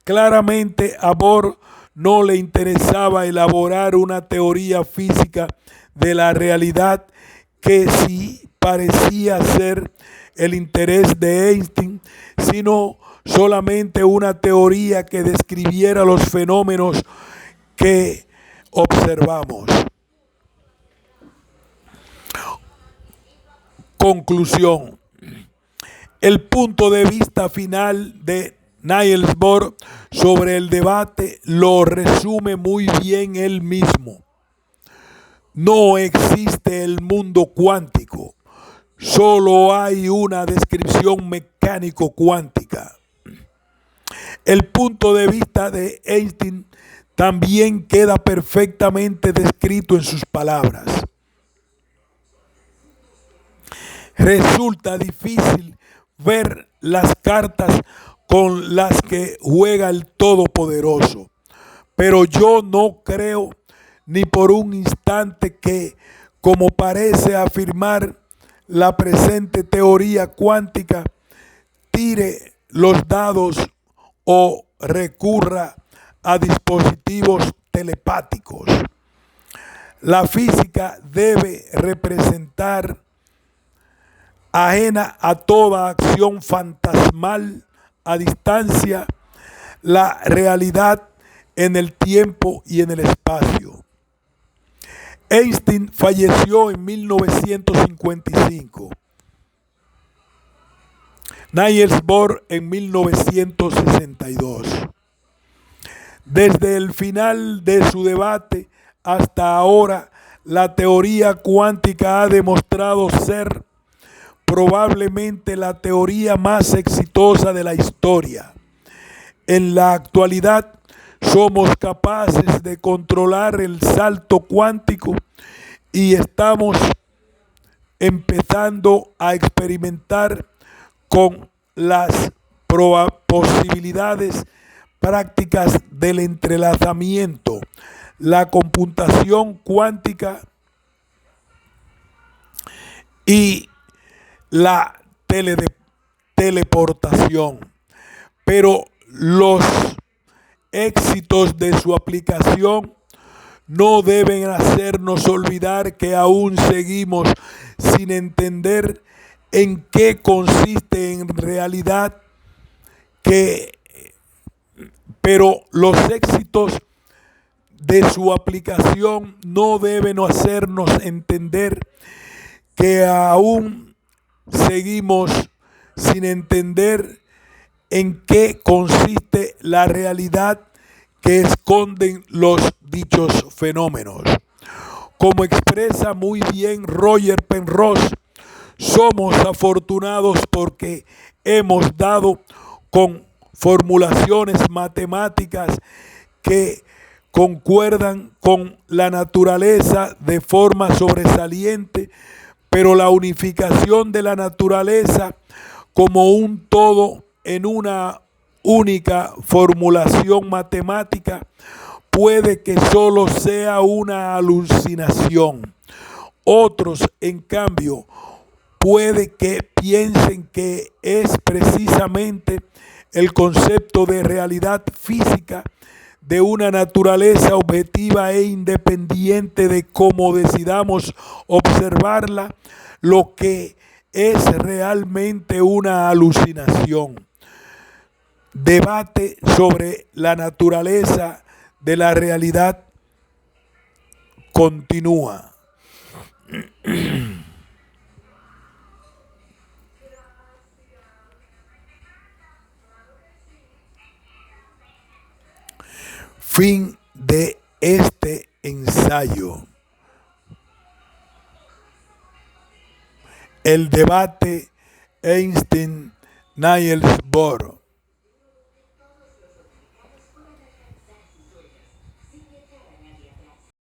Claramente a Bohr no le interesaba elaborar una teoría física de la realidad, que sí parecía ser el interés de Einstein, sino solamente una teoría que describiera los fenómenos que observamos. Conclusión. El punto de vista final de Niels Bohr sobre el debate lo resume muy bien él mismo. No existe el mundo cuántico, solo hay una descripción mecánico-cuántica. El punto de vista de Einstein también queda perfectamente descrito en sus palabras. Resulta difícil ver las cartas con las que juega el Todopoderoso, pero yo no creo ni por un instante que, como parece afirmar la presente teoría cuántica, tire los dados o recurra a dispositivos telepáticos. La física debe representar, ajena a toda acción fantasmal a distancia, la realidad en el tiempo y en el espacio. Einstein falleció en 1955. Niels Bohr en 1962. Desde el final de su debate hasta ahora, la teoría cuántica ha demostrado ser probablemente la teoría más exitosa de la historia. En la actualidad, somos capaces de controlar el salto cuántico y estamos empezando a experimentar con las posibilidades prácticas del entrelazamiento, la computación cuántica y la teleportación. Pero los éxitos de su aplicación no deben hacernos olvidar que aún seguimos sin entender en qué consiste en realidad, pero los éxitos de su aplicación no deben hacernos entender que aún seguimos sin entender en qué consiste la realidad que esconden los dichos fenómenos. Como expresa muy bien Roger Penrose, somos afortunados porque hemos dado con formulaciones matemáticas que concuerdan con la naturaleza de forma sobresaliente, pero la unificación de la naturaleza como un todo en una única formulación matemática puede que solo sea una alucinación. Otros, en cambio, puede que piensen que es precisamente el concepto de realidad física de una naturaleza objetiva e independiente de cómo decidamos observarla, lo que es realmente una alucinación. Debate sobre la naturaleza de la realidad continúa. Fin de este ensayo. El debate Einstein-Niels Bohr.